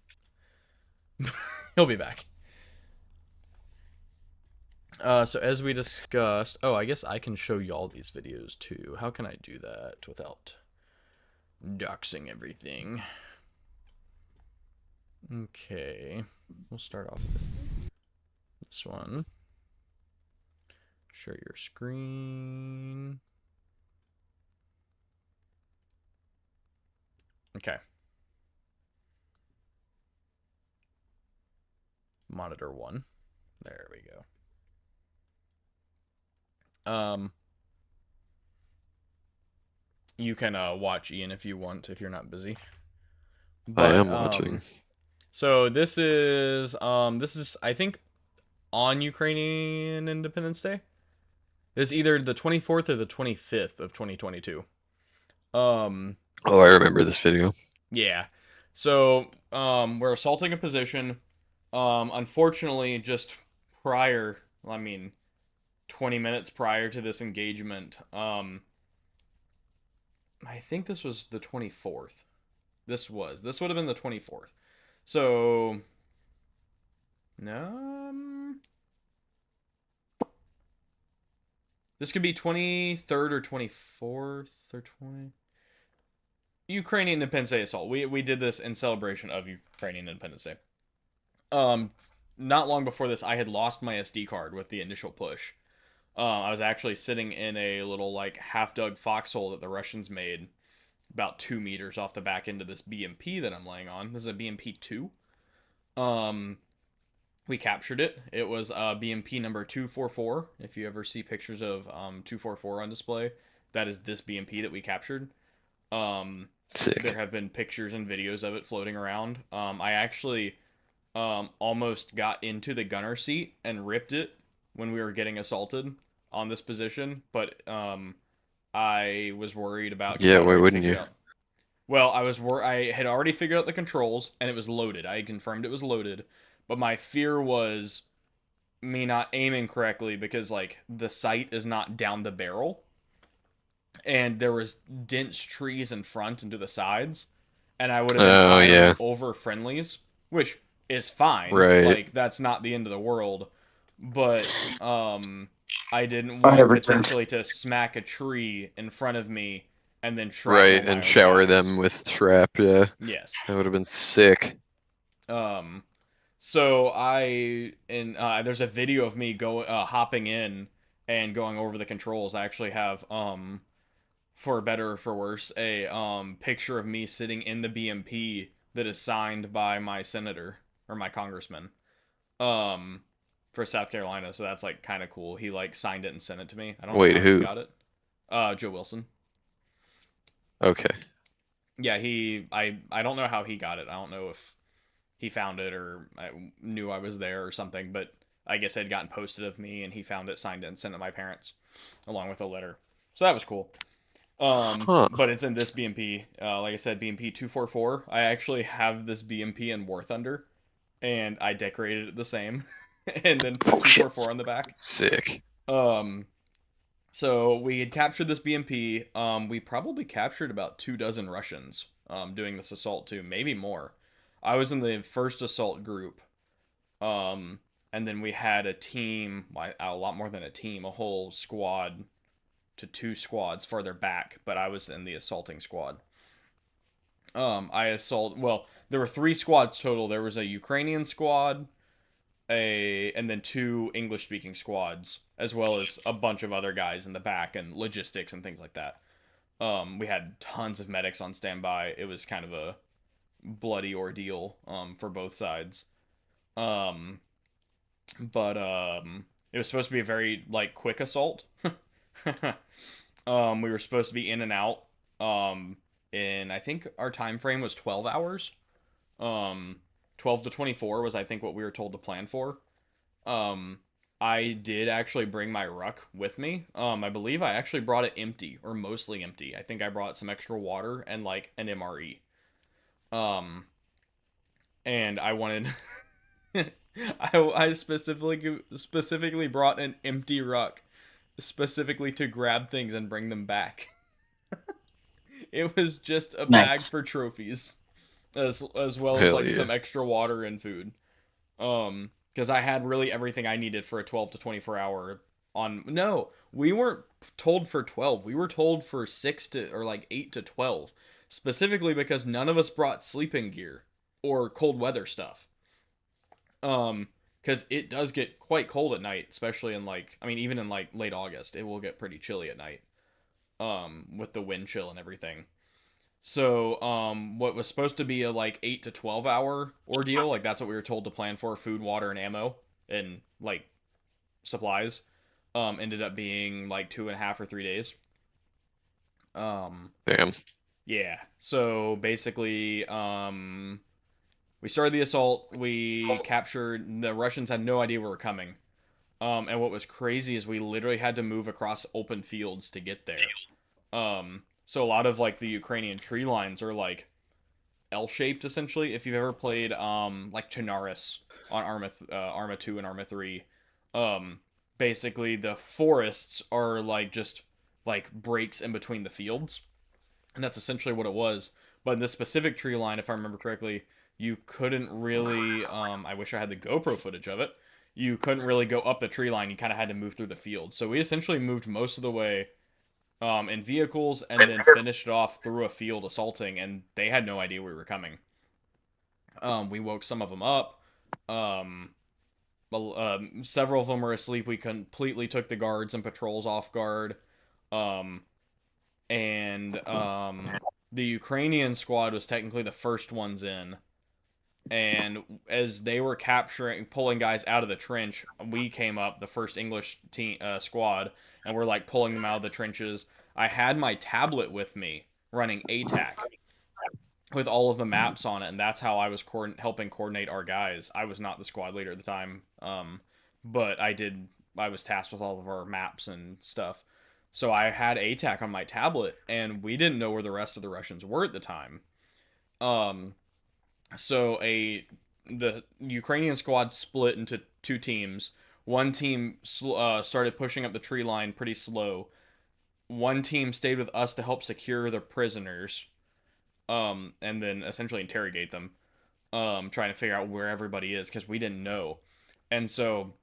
Speaker 1: He'll be back. So as we discussed, I guess I can show y'all these videos too. How can I do that without doxing everything? Okay, we'll start off with this one. Share your screen. Okay. Monitor 1. There we go. You can watch Ian if you want, if you're not busy.
Speaker 2: I am watching.
Speaker 1: So this is I think on Ukrainian Independence Day. This is either the 24th or the 25th of 2022.
Speaker 2: Oh, I remember this video.
Speaker 1: Yeah. So we're assaulting a position. Unfortunately, just prior, 20 minutes prior to this engagement, I think this was the 24th. This would have been the 24th. So, no. This could be 23rd or 24th or 20. Ukrainian Independence Day assault. We did this in celebration of Ukrainian Independence Day. Not long before this, I had lost my SD card with the initial push. I was actually sitting in a little half-dug foxhole that the Russians made about 2 meters off the back end of this BMP that I'm laying on. This is a BMP 2. We captured it. It was BMP number 244. If you ever see pictures of 244 on display, that is this BMP that we captured. Um, there
Speaker 2: Sick.
Speaker 1: have been pictures and videos of it floating around. I actually almost got into the gunner seat and ripped it when we were getting assaulted on this position, but I was worried about because
Speaker 2: Yeah,
Speaker 1: I'd
Speaker 2: why
Speaker 1: already
Speaker 2: wouldn't
Speaker 1: figured
Speaker 2: you?
Speaker 1: out. Well, I had already figured out the controls and it was loaded. I had confirmed it was loaded, but my fear was me not aiming correctly because like the sight is not down the barrel and there was dense trees in front and to the sides and I would have been
Speaker 2: Oh
Speaker 1: firing
Speaker 2: yeah,
Speaker 1: over friendlies, which is fine.
Speaker 2: right.
Speaker 1: Like that's not the end of the world, but I didn't
Speaker 3: I
Speaker 1: want
Speaker 3: have returned.
Speaker 1: potentially to smack a tree in front of me and then shrapnel
Speaker 2: Right,
Speaker 1: my
Speaker 2: and
Speaker 1: own
Speaker 2: shower
Speaker 1: guys.
Speaker 2: them with shrap, yeah.
Speaker 1: Yes.
Speaker 2: That would have been sick.
Speaker 1: Um so there's a video of me hopping in and going over the controls. I actually have for better or for worse a picture of me sitting in the BMP that is signed by my senator or my congressman um for South Carolina. So that's like kind of cool. He like signed it and sent it to me. I don't know
Speaker 2: Wait,
Speaker 1: how he
Speaker 2: who?
Speaker 1: got it. Joe Wilson.
Speaker 2: Okay.
Speaker 1: Yeah, I don't know how he got it. I don't know if he found it or I knew I was there or something, but I guess it had gotten posted of me and he found it, signed it, and sent it to my parents along with a letter. So that was cool.
Speaker 2: Huh.
Speaker 1: But it's in this BMP. Like I said, BMP 244. I actually have this BMP in War Thunder, and I decorated it the same, and then put
Speaker 3: Oh shit.
Speaker 1: 244 on the back.
Speaker 2: Sick.
Speaker 1: Um, so we had captured this BMP. We probably captured about 2 dozen Russians. Doing this assault too, maybe more. I was in the first assault group. Um, and then we had a team, a lot more than a team, a whole squad to 2 squads farther back, but I was in the assaulting squad. Well, there were 3 squads total. There was a Ukrainian squad, and then 2 English-speaking squads, as well as a bunch of other guys in the back and logistics and things like that. We had tons of medics on standby. It was kind of a bloody ordeal for both sides. Um, but it was supposed to be a very like quick assault. We were supposed to be in and out. In I think our time frame was 12 hours. Um, 12 to 24 was I think what we were told to plan for. Um, I did actually bring my ruck with me. I believe I actually brought it empty or mostly empty. I think I brought some extra water and like an MRE. Um, and I wanted I specifically brought an empty ruck specifically to grab things and bring them back. It was just a bag
Speaker 3: Nice.
Speaker 1: for trophies, as well as
Speaker 2: Hell
Speaker 1: like
Speaker 2: yeah.
Speaker 1: some extra water and food. Because I had really everything I needed for a 12 to 24 hour. On no, we weren't told for 12. We were told for 8 to 12, specifically because none of us brought sleeping gear or cold weather stuff. Because it does get quite cold at night, especially in like I mean even in like late August, it will get pretty chilly at night. With the wind chill and everything. So, what was supposed to be a like 8 to 12 hour ordeal, like that's what we were told to plan for, food, water, and ammo, and like supplies, ended up being like 2.5 or 3 days. Um,
Speaker 2: Damn.
Speaker 1: yeah. So basically, we started the assault. We captured. The Russians had no idea we were coming. And what was crazy is we literally had to move across open fields to get there. So a lot of like the Ukrainian tree lines are like L-shaped essentially. If you've ever played like Chernarus on Arma 2 and Arma 3, um basically the forests are like just like breaks in between the fields. And that's essentially what it was. But in this specific tree line, if I remember correctly, you couldn't really I wish I had the GoPro footage of it. You couldn't really go up the tree line. You kind of had to move through the field. So we essentially moved most of the way in vehicles and then finished it off through a field assaulting, and they had no idea we were coming. We woke some of them up. Um, Several of them were asleep. We completely took the guards and patrols off guard. Um, and The Ukrainian squad was technically the first ones in. And as they were pulling guys out of the trench, we came up, the first English team squad, and we're like pulling them out of the trenches. I had my tablet with me running ATAC with all of the maps on it, and that's how I was helping coordinate our guys. I was not the squad leader at the time, but I did. I was tasked with all of our maps and stuff. So I had ATAC on my tablet, and we didn't know where the rest of the Russians were at the time. Um, so the Ukrainian squad split into two teams. One team started pushing up the tree line pretty slow. One team stayed with us to help secure the prisoners, and then essentially interrogate them, trying to figure out where everybody is because we didn't know. And so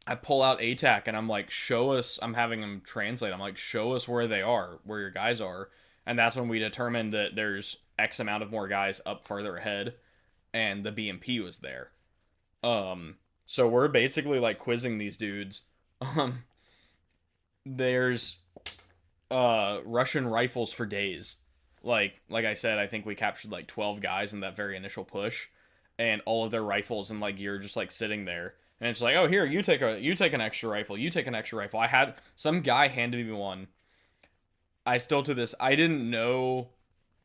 Speaker 1: I pull out ATAC and I'm like, show us. I'm having them translate. I'm like, show us where they are, where your guys are. And that's when we determined that there's X amount of more guys up further ahead, and the BMP was there. So we're basically like quizzing these dudes. Um, there's Russian rifles for days. Like I said, I think we captured like 12 guys in that very initial push, and all of their rifles and like gear just like sitting there. And it's like, oh, here, you take an extra rifle, you take an extra rifle. I had some guy handed me one. I still to this, I didn't know.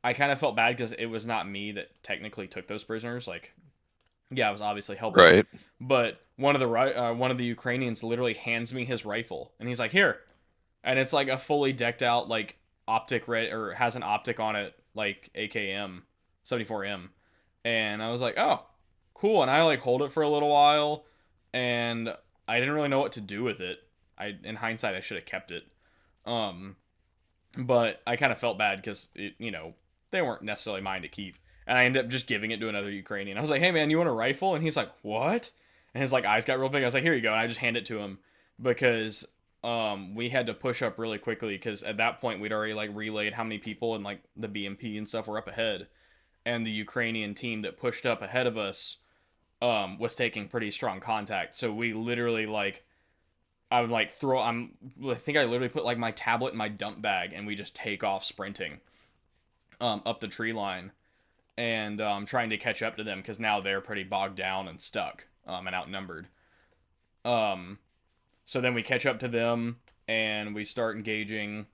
Speaker 1: I kind of felt bad because it was not me that technically took those prisoners. Like, yeah, I was obviously helping.
Speaker 2: Right.
Speaker 1: But one of the Ukrainians literally hands me his rifle, and he's like, "Here," and it's like a fully decked out like optic red or has an optic on it like AKM 74M, and I was like, "Oh, cool." And I like hold it for a little while, and I didn't really know what to do with it. In hindsight, I should have kept it. Um, but I kind of felt bad because they weren't necessarily mine to keep. And I ended up just giving it to another Ukrainian. I was like, "Hey man, you want a rifle?" And he's like, "What?" And his like eyes got real big. I was like, "Here you go." And I just handed it to him because we had to push up really quickly because at that point we'd already like relayed how many people and like the BMP and stuff were up ahead, and the Ukrainian team that pushed up ahead of us was taking pretty strong contact. So we literally like I would like I think I literally put like my tablet in my dump bag and we just take off sprinting up the tree line, and trying to catch up to them because now they're pretty bogged down and stuck and outnumbered. Um, so then we catch up to them and we start engaging,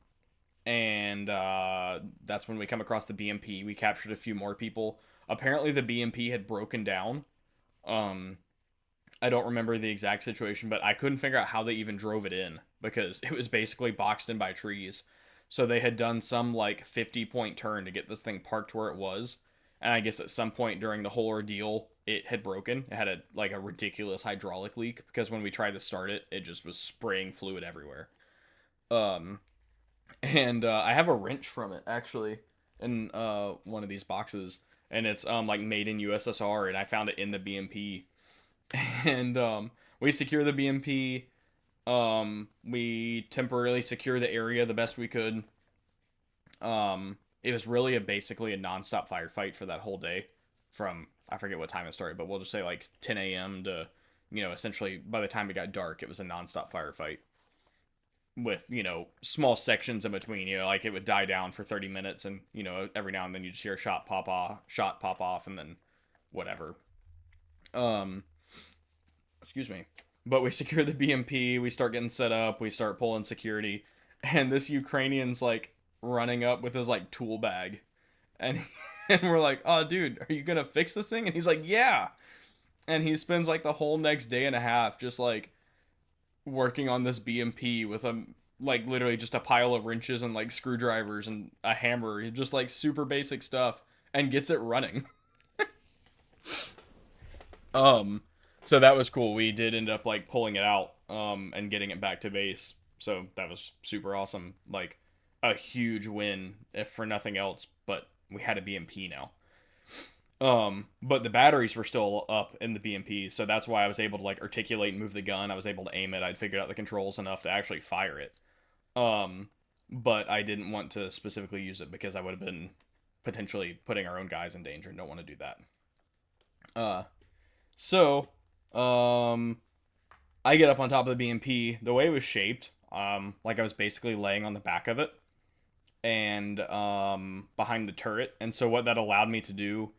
Speaker 1: and that's when we come across the BMP. We captured a few more people. Apparently, the BMP had broken down. Um, I don't remember the exact situation, but I couldn't figure out how they even drove it in because it was basically boxed in by trees. So they had done some like 50-point turn to get this thing parked where it was. And I guess at some point during the whole ordeal, it had broken. It had a ridiculous hydraulic leak because when we tried to start it, it just was spraying fluid everywhere. Um, and I have a wrench from it actually in one of these boxes, and it's like made in USSR, and I found it in the BMP. And we secure the BMP. We temporarily secure the area the best we could. It was really basically a nonstop firefight for that whole day. From I forget what time it started, but we'll just say like 10 a.m. to essentially by the time it got dark, it was a nonstop firefight with small sections in between. Like it would die down for 30 minutes, and every now and then you just hear a shot pop off, and then whatever. Um, excuse me. But we secure the BMP, we start getting set up, we start pulling security, and this Ukrainian's like running up with his like tool bag. And and we're like, "Oh dude, are you gonna fix this thing?" And he's like, "Yeah." And he spends like the whole next day and a half just like working on this BMP with a like literally just a pile of wrenches and like screwdrivers and a hammer, just like super basic stuff, and gets it running. So that was cool. We did end up like pulling it out and getting it back to base. So that was super awesome. Like a huge win if for nothing else, but we had a BMP now. But the batteries were still up in the BMP, so that's why I was able to like articulate and move the gun. I was able to aim it. I'd figured out the controls enough to actually fire it. But I didn't want to specifically use it because I would have been potentially putting our own guys in danger and don't want to do that. So I get up on top of the BMP. The way it was shaped, like I was basically laying on the back of it and behind the turret. And so what that allowed me to do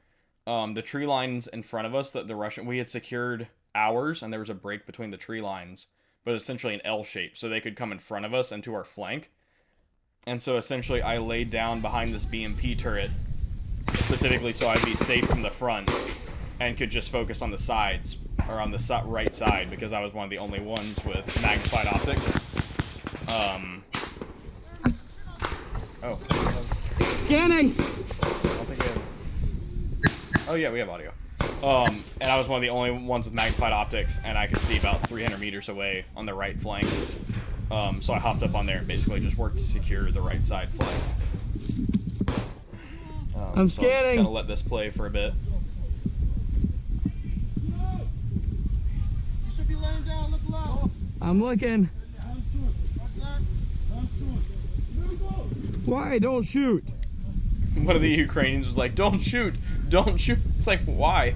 Speaker 1: the tree lines in front of us that the Russian we had secured ours, and there was a break between the tree lines, but essentially an L shape, so they could come in front of us and to our flank. And so essentially, I laid down behind this BMP turret specifically so I'd be safe from the front and could just focus on the sides or on the right side because I was one of the only ones with magnified optics. Oh.
Speaker 5: Scanning!
Speaker 1: I don't think we have... Oh yeah, we have audio. And I was one of the only ones with magnified optics, and I could see about 300 meters away on the right flank. So I hopped up on there and basically just worked to secure the right side flank.
Speaker 5: I'm
Speaker 1: so I'm just
Speaker 5: scanning.
Speaker 1: gonna let this play for a bit.
Speaker 5: I'm looking. Why? Don't shoot.
Speaker 1: One of the Ukrainians was like, "Don't shoot! Don't shoot!" It's like, why?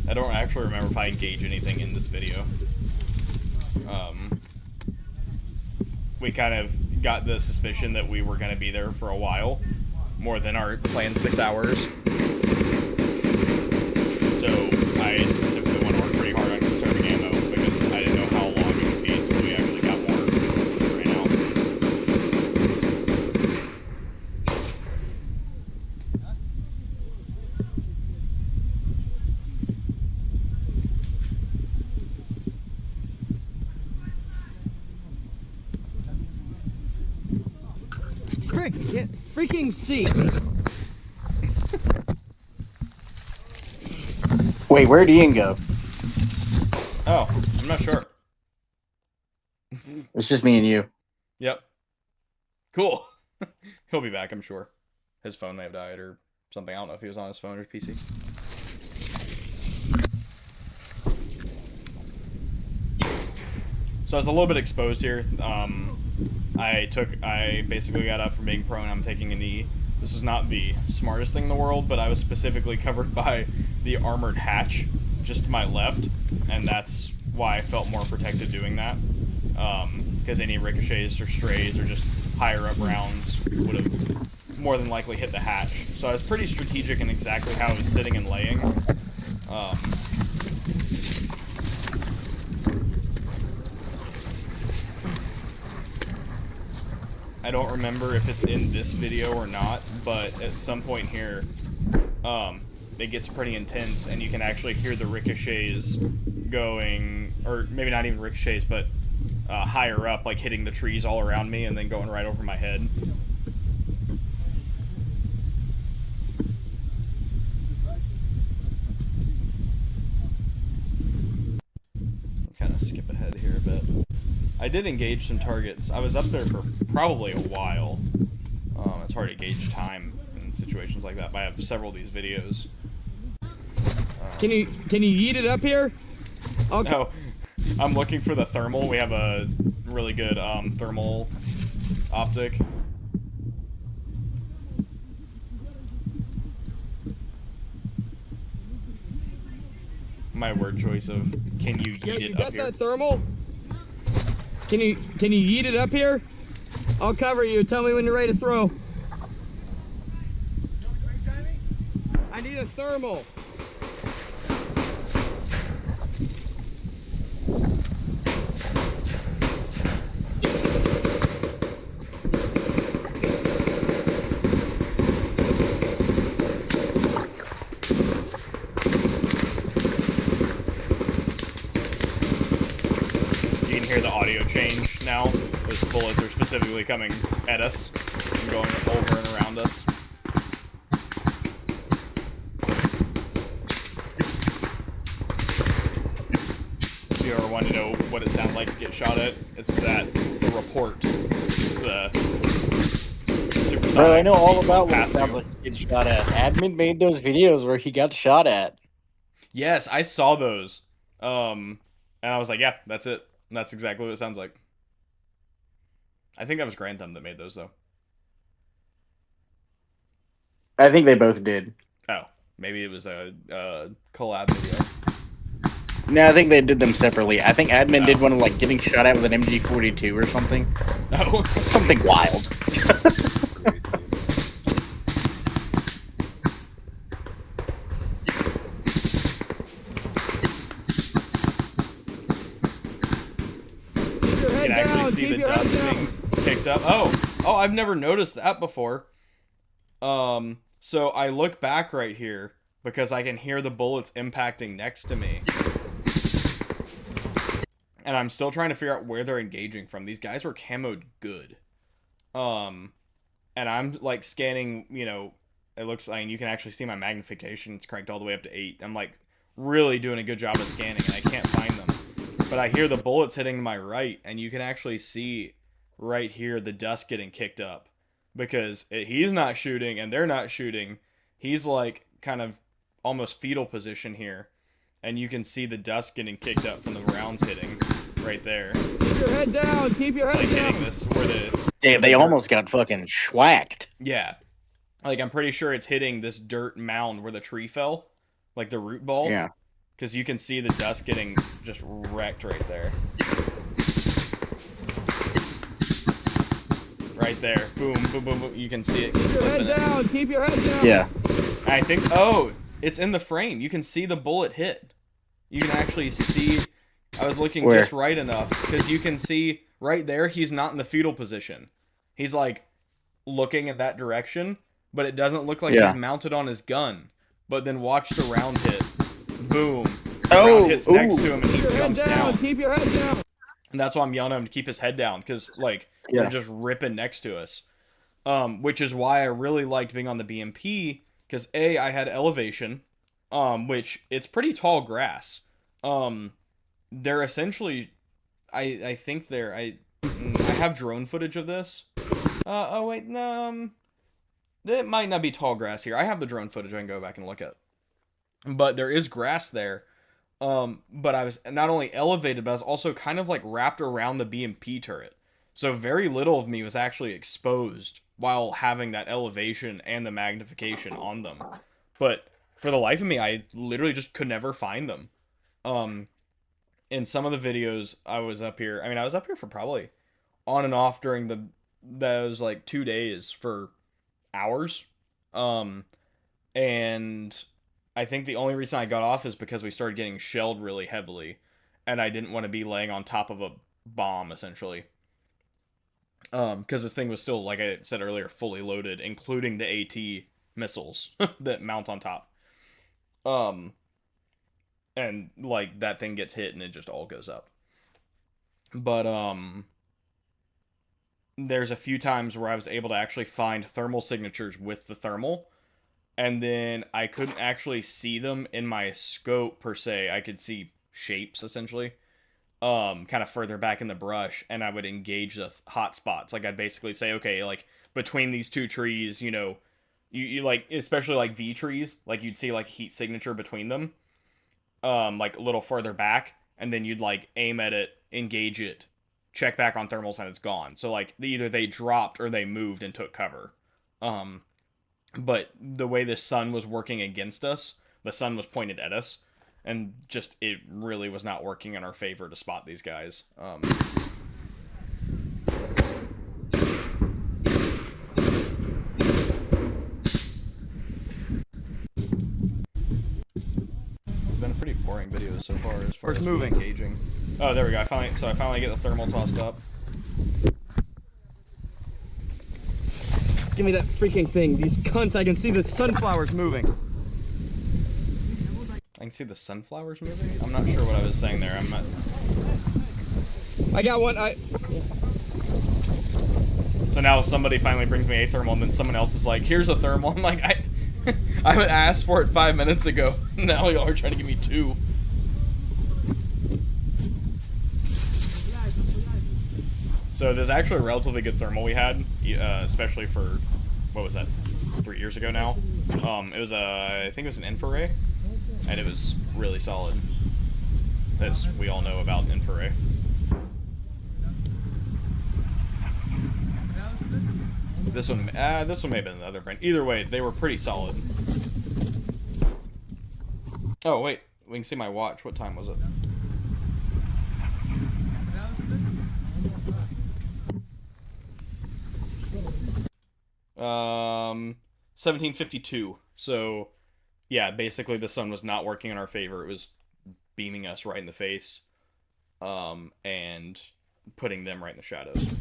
Speaker 1: I don't actually remember if I engage anything in this video. We kind of got the suspicion that we were going to be there for a while, more than our planned 6 hours. So I specifically want to work pretty hard on conserving ammo because I didn't know how long it would be until we actually got more right now.
Speaker 5: Frick, get freaking seat.
Speaker 3: Wait, where'd Ian go?
Speaker 1: Oh, I'm not sure.
Speaker 3: It's just me and you.
Speaker 1: Yep. Cool. He'll be back, I'm sure. His phone may have died or something. I don't know if he was on his phone or PC. So I was a little bit exposed here. I basically got up from being prone. I'm taking a knee. This was not the smartest thing in the world, but I was specifically covered by the armored hatch just to my left, and that's why I felt more protected doing that. Because any ricochets or strays or just higher up rounds would have more than likely hit the hatch. So I was pretty strategic in exactly how I was sitting and laying. I don't remember if it's in this video or not, but at some point here, it gets pretty intense, and you can actually hear the ricochets going, or maybe not even ricochets, but higher up, like hitting the trees all around me and then going right over my head. Kind of skip ahead here a bit. I did engage some targets. I was up there for probably a while. It's hard to gauge time in situations like that, but I have several of these videos.
Speaker 5: Can you yeet it up here? Okay.
Speaker 1: No, I'm looking for the thermal. We have a really good thermal optic. My word choice of can you yeet
Speaker 5: You
Speaker 1: it
Speaker 5: got
Speaker 1: up here?
Speaker 5: that thermal? Can you yeet it up here? I'll cover you. Tell me when you're ready to throw. I need a thermal.
Speaker 1: You can hear the audio change now. Those bullets are specifically coming at us and going over and around us. If you ever want to know what it sounds like to get shot at, it's the report. It's the supersonic.
Speaker 3: Bro, I know all
Speaker 1: beat
Speaker 3: about what it
Speaker 1: past
Speaker 3: sounds
Speaker 1: you.
Speaker 3: like getting shot at. Admin made those videos where he got shot at.
Speaker 1: Yes, I saw those. And I was like, yeah, that's it. That's exactly what it sounds like. I think that was Grantham that made those, though.
Speaker 3: I think they both did.
Speaker 1: Oh, maybe it was a collab video.
Speaker 4: No, I think they did them separately. I think admin did one of like getting shot at with an MG42 or something.
Speaker 1: Oh.
Speaker 4: Something wild.
Speaker 1: You can actually see the dust being picked up. Oh, I've never noticed that before. So I look back right here because I can hear the bullets impacting next to me. And I'm still trying to figure out where they're engaging from. These guys were camoed good. And I'm like scanning, you know, it looks like you can actually see my magnification. It's cranked all the way up to 8. I'm like really doing a good job of scanning and I can't find them. But I hear the bullets hitting my right and you can actually see right here the dust getting kicked up. Because he's not shooting and they're not shooting. He's like kind of almost fetal position here. And you can see the dust getting kicked up from the rounds hitting right there.
Speaker 5: Keep your head down. Keep your
Speaker 1: It's
Speaker 5: head
Speaker 1: like
Speaker 5: down.
Speaker 1: hitting this where the...
Speaker 4: Damn, they almost got fucking schwacked.
Speaker 1: Yeah. Like, I'm pretty sure it's hitting this dirt mound where the tree fell. Like the root ball.
Speaker 4: Yeah.
Speaker 1: Because you can see the dust getting just wrecked right there. Right there. Boom, boom, boom, boom. You can see it.
Speaker 5: Keep your head down. Keep your head down.
Speaker 4: Yeah.
Speaker 1: I think... Oh, it's in the frame. You can see the bullet hit. You can actually see... I was looking
Speaker 4: Where?
Speaker 1: just right enough. Because you can see right there, he's not in the fetal position. He's like looking in that direction. But it doesn't look like he's mounted on his gun. But then watch the round hit. Boom. The round hits next to him and he jumps down.
Speaker 5: Keep your head down.
Speaker 1: And that's why I'm yelling at him to keep his head down. Because, like, they're just ripping next to us. Which is why I really liked being on the BMP. Because, A, I had elevation. Which, it's pretty tall grass. They're essentially... I think they're... I have drone footage of this. Oh, wait, no... It might not be tall grass here. I have the drone footage I can go back and look at. But there is grass there. But I was not only elevated, but I was also kind of like wrapped around the BMP turret. So very little of me was actually exposed while having that elevation and the magnification on them. But for the life of me, I literally just could never find them. In some of the videos I was up here, I mean, I was up here for probably on and off during those like 2 days for hours. And I think the only reason I got off is because we started getting shelled really heavily, and I didn't want to be laying on top of a bomb, essentially. Because this thing was still, like I said earlier, fully loaded, including the AT missiles that mount on top. And, like, that thing gets hit and it just all goes up. But, there's a few times where I was able to actually find thermal signatures with the thermal, and then I couldn't actually see them in my scope per se. I could see shapes essentially, kind of further back in the brush, and I would engage the hot spots. Like I'd basically say, okay, like between these two trees, you know, you like, especially like V trees, like you'd see like heat signature between them, like a little further back, and then you'd like aim at it, engage it, check back on thermals, and it's gone. So like either they dropped or they moved and took cover. But the way the sun was working against us, the sun was pointed at us, and just it really was not working in our favor to spot these guys. It's been a pretty boring video so far as moving engaging. Oh, there we go. I finally get the thermal tossed up.
Speaker 5: Give me that freaking thing. These cunts, I can see the sunflowers moving.
Speaker 1: I can see the sunflowers moving? I'm not sure what I was saying there. I'm not...
Speaker 5: I got one.
Speaker 1: So now somebody finally brings me a thermal, and then someone else is like, here's a thermal. I'm like, I asked for it 5 minutes ago. Now y'all are trying to give me 2. So there's actually a relatively good thermal we had, especially for, what was that, 3 years ago now? It was I think it was an infrared, and it was really solid. As we all know about infrared. This one may have been another brand. Either way, they were pretty solid. Oh wait, we can see my watch. What time was it? 17:52. So, yeah, basically the sun was not working in our favor. It was beaming us right in the face, and putting them right in the shadows.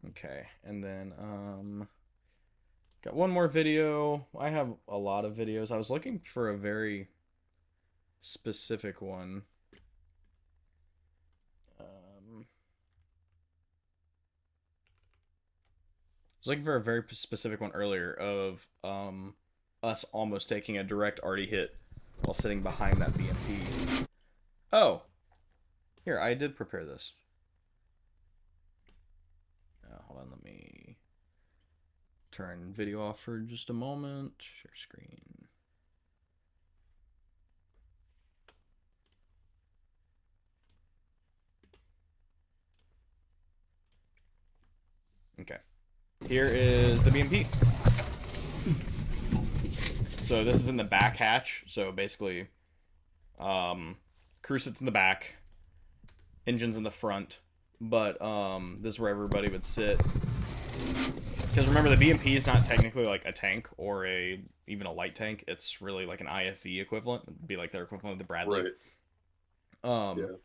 Speaker 1: Okay, and then got one more video. I have a lot of videos. I was looking for a very specific one. I was looking for a very specific one earlier of us almost taking a direct arty hit while sitting behind that BMP. Oh, here, I did prepare this. Hold on, let me turn video off for just a moment. Share screen. Okay. Here is the BMP. So this is in the back hatch. So basically, crew sits in the back, engine's in the front, but this is where everybody would sit. Because remember, the BMP is not technically like a tank or even a light tank. It's really like an IFV equivalent. It'd be like their equivalent of the Bradley.
Speaker 2: Right.
Speaker 1: Yeah.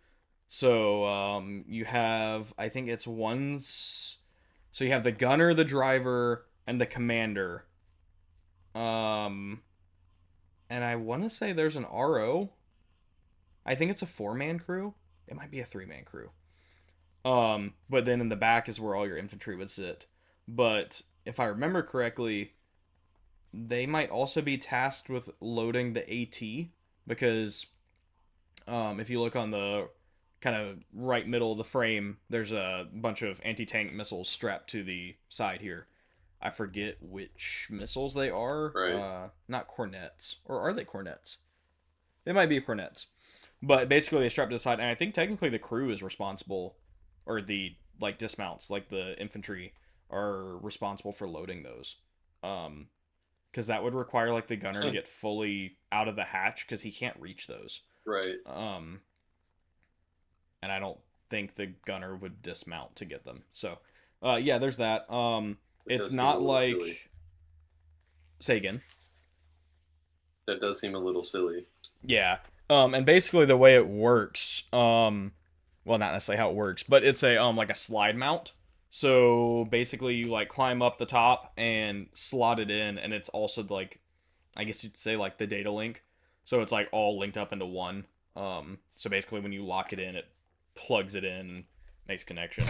Speaker 1: So you have, I think it's so you have the gunner, the driver, and the commander. And I want to say there's an RO. I think it's a 4-man crew. It might be a 3-man crew. But then in the back is where all your infantry would sit. But if I remember correctly, they might also be tasked with loading the AT, because if you look on the kind of right middle of the frame, there's a bunch of anti-tank missiles strapped to the side here. I forget which missiles they are.
Speaker 2: Right.
Speaker 1: Not cornets. Or are they cornets? They might be cornets. But basically they strap to the side, and I think technically the crew is responsible, or the like dismounts, like the infantry are responsible for loading those. Because that would require like the gunner to get fully out of the hatch, because he can't reach those.
Speaker 2: Right.
Speaker 1: And I don't think the gunner would dismount to get them. So, yeah, there's that. It's not like... Silly. Say again.
Speaker 2: That does seem a little silly.
Speaker 1: Yeah. And basically the way it works, well, not necessarily how it works, but it's a like a slide mount. So basically you like climb up the top and slot it in, and it's also like, I guess you'd say like the data link. So it's like all linked up into one. So basically when you lock it in, it plugs it in and makes connection.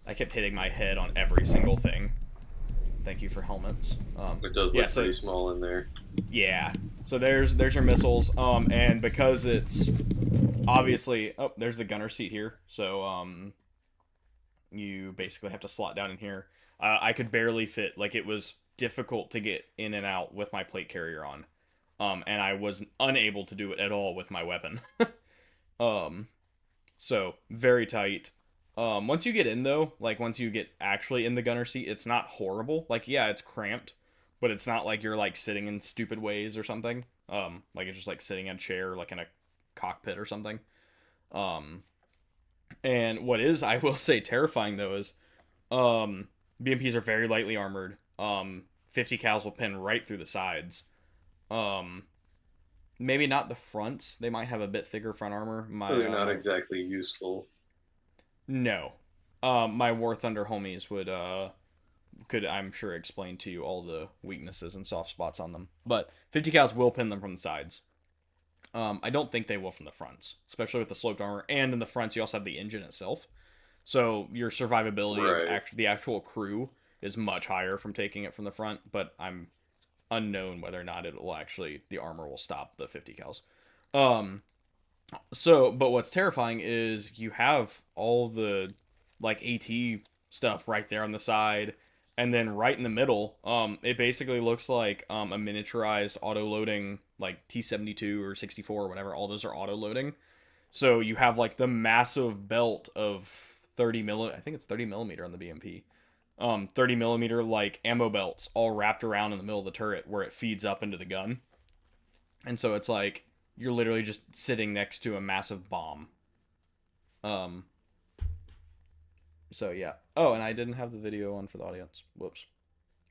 Speaker 1: I kept hitting my head on every single thing. Thank you for helmets.
Speaker 2: It does look pretty small in there.
Speaker 1: Yeah. So there's your missiles. And because it's obviously, there's the gunner seat here. So you basically have to slot down in here. I could barely fit. Like, it was difficult to get in and out with my plate carrier on. And I was unable to do it at all with my weapon. So very tight. Once you get in, though, like once you get actually in the gunner seat, it's not horrible. Like, yeah, it's cramped, but it's not like you're like sitting in stupid ways or something. Like it's just like sitting in a chair, like in a cockpit or something. And what is, I will say, terrifying though is, BMPs are very lightly armored. 50 cals will pin right through the sides. Maybe not the fronts. They might have a bit thicker front armor.
Speaker 2: So they're not exactly useful.
Speaker 1: No. My War Thunder homies could, I'm sure, explain to you all the weaknesses and soft spots on them. But 50 cals will pin them from the sides. I don't think they will from the fronts, especially with the sloped armor. And in the fronts, you also have the engine itself. So your survivability of the actual crew is much higher from taking it from the front. But I'm unknown whether or not it will actually, the armor will stop the 50 cals. So, but what's terrifying is you have all the like AT stuff right there on the side, And then right in the middle, it basically looks like a miniaturized auto-loading, like T-72 or 64 or whatever. All those are auto-loading. So you have like the massive belt of 30 milli, I think it's 30 millimeter on the BMP. 30 millimeter like ammo belts all wrapped around in the middle of the turret where it feeds up into the gun. And so it's like you're literally just sitting next to a massive bomb. So yeah. Oh, and I didn't have the video on for the audience. Whoops.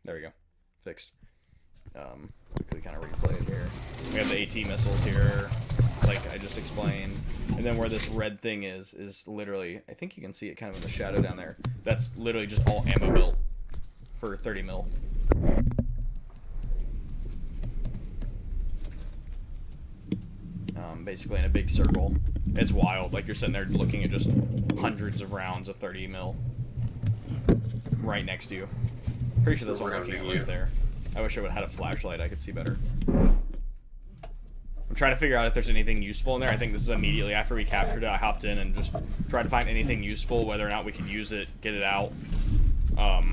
Speaker 1: There we go. Fixed. Quickly kind of replay it here. We have the AT missiles here, like I just explained. And then where this red thing is literally, I think you can see it kind of in the shadow down there. That's literally just all ammo built for 30 mil. Basically in a big circle. It's wild. Like you're sitting there looking at just hundreds of rounds of 30 mil right next to you. Pretty sure that's only looking right there. I wish I would have had a flashlight. I could see better. I'm trying to figure out if there's anything useful in there. I think this is immediately after we captured it. I hopped in and just tried to find anything useful, whether or not we could use it, get it out. Oh,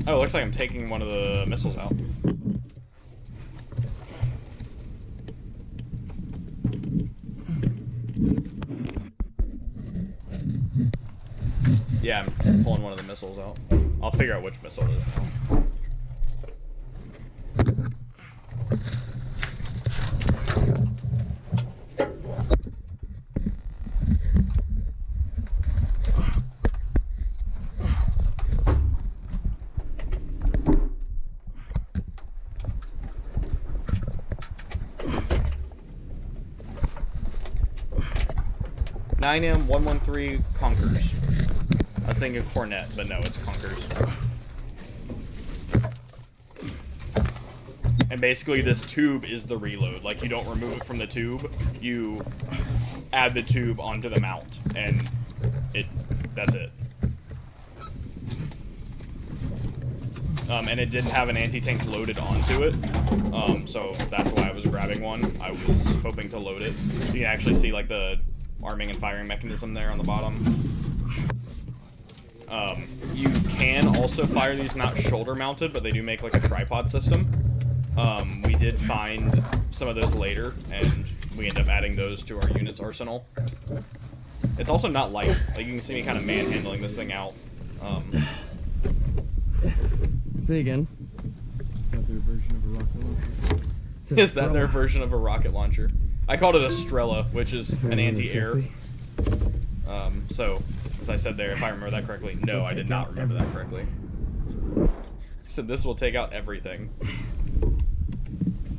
Speaker 1: it looks like I'm taking one of the missiles out. Yeah, I'm pulling one of the missiles out. I'll figure out which missile it is now. M113 Conkers. I was thinking Cornet, but no, it's Conkers. And basically this tube is the reload. Like, you don't remove it from the tube, you add the tube onto the mount, and that's it. And it didn't have an anti-tank loaded onto it, so that's why I was grabbing one. I was hoping to load it. You can actually see, like, the arming and firing mechanism there on the bottom. You can also fire these not shoulder mounted, but they do make like a tripod system. We did find some of those later, and we ended up adding those to our unit's arsenal. It's also not light. Like, you can see me kind of manhandling this thing out.
Speaker 5: Say again.
Speaker 1: Is that their version of a rocket launcher? I called it a Strela, which is an anti-air. So, as I said there, if I remember that correctly, no, I did not remember that correctly. I said this will take out everything.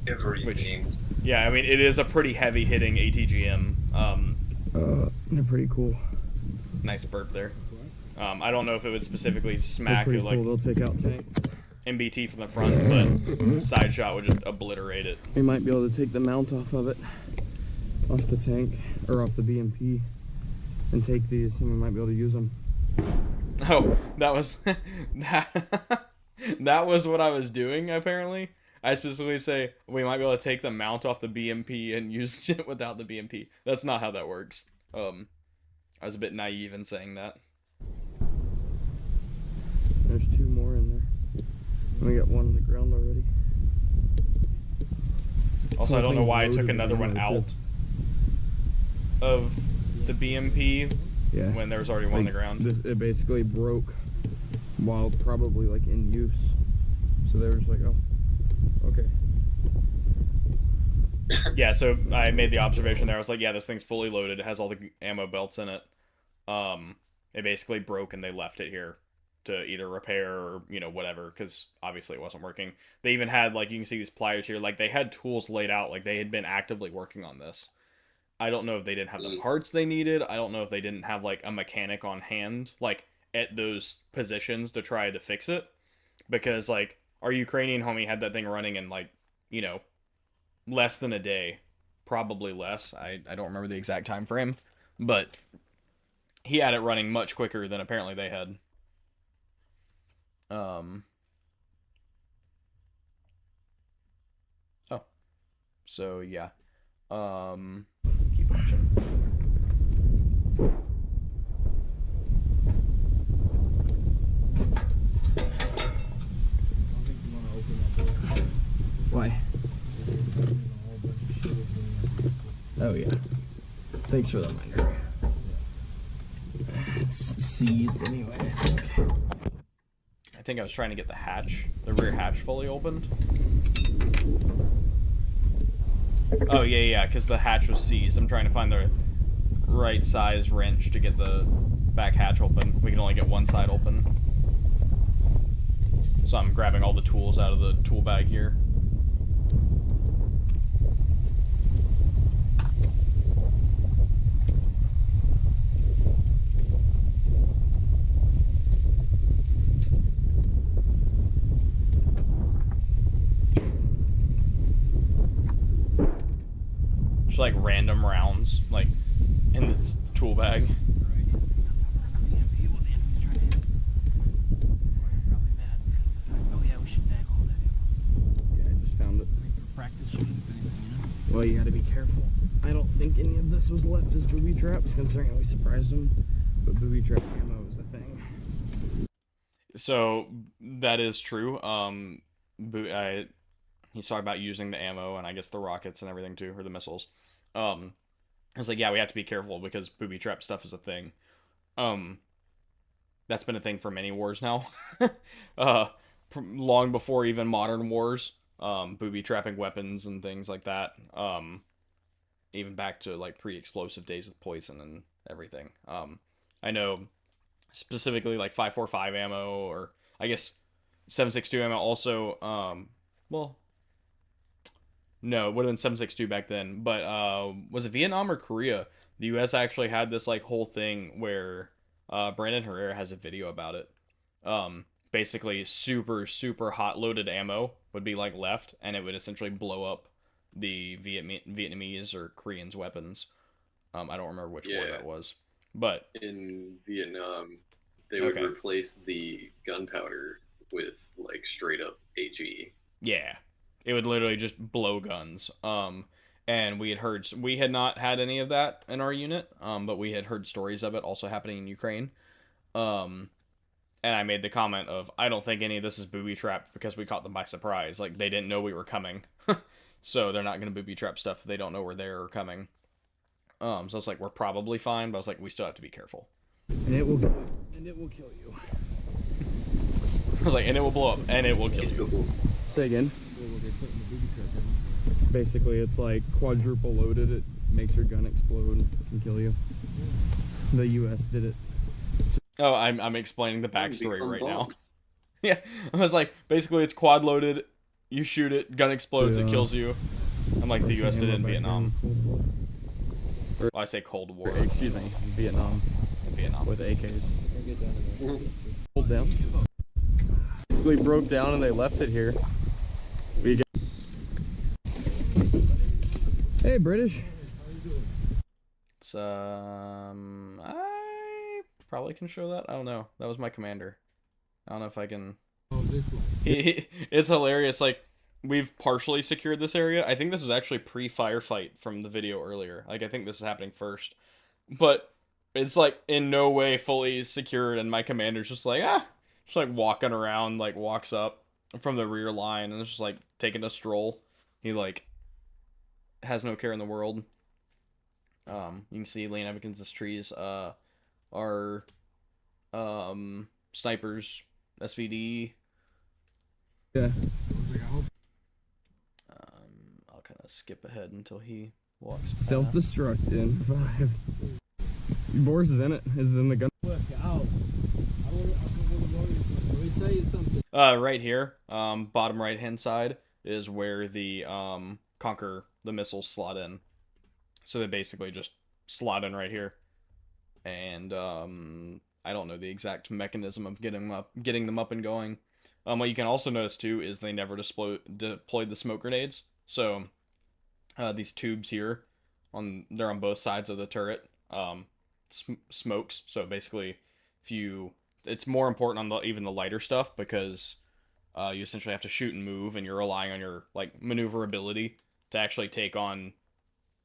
Speaker 6: Everything.
Speaker 1: Yeah, I mean, it is a pretty heavy-hitting ATGM.
Speaker 5: They're pretty cool.
Speaker 1: Nice burp there. I don't know if it would specifically smack it like
Speaker 5: cool. They'll take out tanks.
Speaker 1: MBT from the front, but side shot would just obliterate it.
Speaker 5: We might be able to take the mount off of it, off the tank, or off the BMP, and take these, and we might be able to use them.
Speaker 1: Oh, that was that was what I was doing, apparently. I specifically say we might be able to take the mount off the BMP and use it without the BMP. That's not how that works. I was a bit naive in saying that.
Speaker 5: There's two more in there. We got one on the ground already.
Speaker 1: Also, I don't know why I took another one out of the BMP when there was already one on the ground.
Speaker 5: It basically broke while probably like in use. So they were just like, oh, okay.
Speaker 1: Yeah, so I made the observation there. I was like, yeah, this thing's fully loaded. It has all the ammo belts in it. It basically broke and they left it here to either repair or, you know, whatever, because obviously it wasn't working. They even had, like, you can see these pliers here, like, they had tools laid out, like, they had been actively working on this. I don't know if they didn't have the parts they needed. I don't know if they didn't have, like, a mechanic on hand, like, at those positions to try to fix it. Because, like, our Ukrainian homie had that thing running in, like, you know, less than a day. Probably less. I don't remember the exact time frame. But he had it running much quicker than apparently they had. Oh. So, yeah. Keep watching.
Speaker 5: Oh yeah. Thanks for the reminder. It's seized anyway, I think.
Speaker 1: I think I was trying to get the rear hatch fully opened. Oh, yeah, because the hatch was seized. I'm trying to find the right size wrench to get the back hatch open. We can only get one side open. So I'm grabbing all the tools out of the tool bag here. Just like random rounds, like in this tool bag.
Speaker 5: Yeah, I just found it. Well, you gotta be careful. I don't think any of this was left as booby traps, considering we surprised them. But booby trap ammo is a thing.
Speaker 1: So that is true. He's talking about using the ammo and I guess the rockets and everything too, or the missiles. I was like, yeah, we have to be careful because booby trap stuff is a thing. That's been a thing for many wars now. Long before even modern wars. Booby trapping weapons and things like that. Even back to like pre-explosive days with poison and everything. I know specifically like 545 ammo, or I guess 762 ammo also. Well, no, it would have been 762 back then. But was it Vietnam or Korea? The U.S. actually had this like whole thing where Brandon Herrera has a video about it. Basically, super hot loaded ammo would be like left, and it would essentially blow up the Vietnamese or Koreans' weapons. I don't remember which war that was, but
Speaker 2: in Vietnam, they would replace the gunpowder with like straight up HE.
Speaker 1: Yeah, it would literally just blow guns. And we had not had any of that in our unit, but we had heard stories of it also happening in Ukraine. And I made the comment of, I don't think any of this is booby trapped because we caught them by surprise. Like, they didn't know we were coming. So they're not going to booby trap stuff if they don't know we're there or coming. So it's like, we're probably fine, but I was like, we still have to be careful.
Speaker 5: And it will kill you.
Speaker 1: I was like, and it will blow up, and it will kill you.
Speaker 5: Say again. Basically, it's like quadruple loaded. It makes your gun explode and can kill you. The U.S. did it.
Speaker 1: Oh, I'm explaining the backstory right now. Yeah, I was like, basically, it's quad loaded. You shoot it, gun explodes, it kills you. I'm like, the U.S. did it in Vietnam. Well, I say Cold War.
Speaker 5: Excuse me, Vietnam.
Speaker 1: Vietnam.
Speaker 5: With AKs. Hold down. Basically broke down and they left it here. Hey, British.
Speaker 1: It's, I probably can show that. I don't know. That was my commander. I don't know if I can.
Speaker 6: Oh, this one.
Speaker 1: It's hilarious. Like, we've partially secured this area. I think this was actually pre-firefight from the video earlier. Like, I think this is happening first. But it's, like, in no way fully secured, and my commander's just like, just, like, walking around, like, walks up from the rear line, and is just, like, taking a stroll. He, like, has no care in the world. You can see Lane Evans' trees, are, snipers, SVD.
Speaker 5: Yeah.
Speaker 1: I'll kind of skip ahead until he walks past.
Speaker 5: Self-destruct in 5. Boris is in it. Is in the gun.
Speaker 6: Work it out. Let me tell you something.
Speaker 1: Right here, bottom right-hand side is where the, Conquer the missiles slot in. So they basically just slot in right here. And, I don't know the exact mechanism of getting them up and going. What you can also notice too is they never deployed the smoke grenades. So these tubes here, they're on both sides of the turret. Smokes. So basically, it's more important on even the lighter stuff because you essentially have to shoot and move, and you're relying on your like maneuverability to actually take on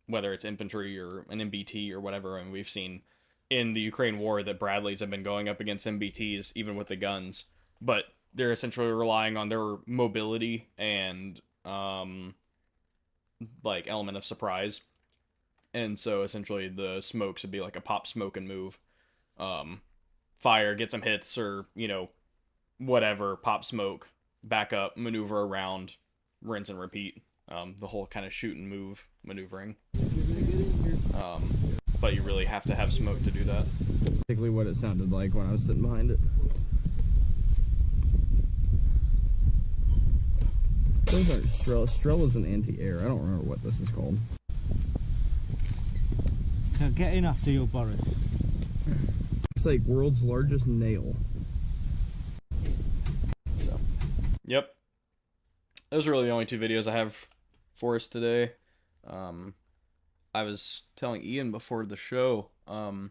Speaker 1: whether it's infantry or an MBT or whatever. And we've seen in the Ukraine war that Bradleys have been going up against MBTs even with the guns, but they're essentially relying on their mobility and like element of surprise. And so essentially the smokes would be like a pop, smoke, and move. Fire, get some hits, or, whatever, pop, smoke, back up, maneuver around, rinse and repeat. The whole kind of shoot and move maneuvering. But you really have to have smoke to do that.
Speaker 5: Basically what it sounded like when I was sitting behind it. Those aren't Strela. Strela's an anti-air. I don't remember what this is called.
Speaker 6: Now get in after you, Boris.
Speaker 5: It's like world's largest nail.
Speaker 1: So, yep. Those are really the only 2 videos I have for us today. I was telling Ian before the show, I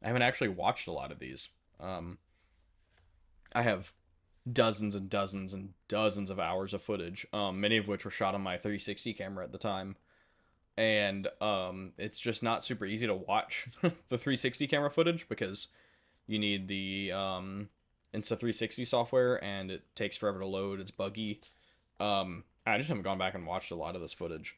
Speaker 1: haven't actually watched a lot of these. I have dozens and dozens and dozens of hours of footage, many of which were shot on my 360 camera at the time. And it's just not super easy to watch the 360 camera footage because you need the Insta360 software, and it takes forever to load. It's buggy. I just haven't gone back and watched a lot of this footage.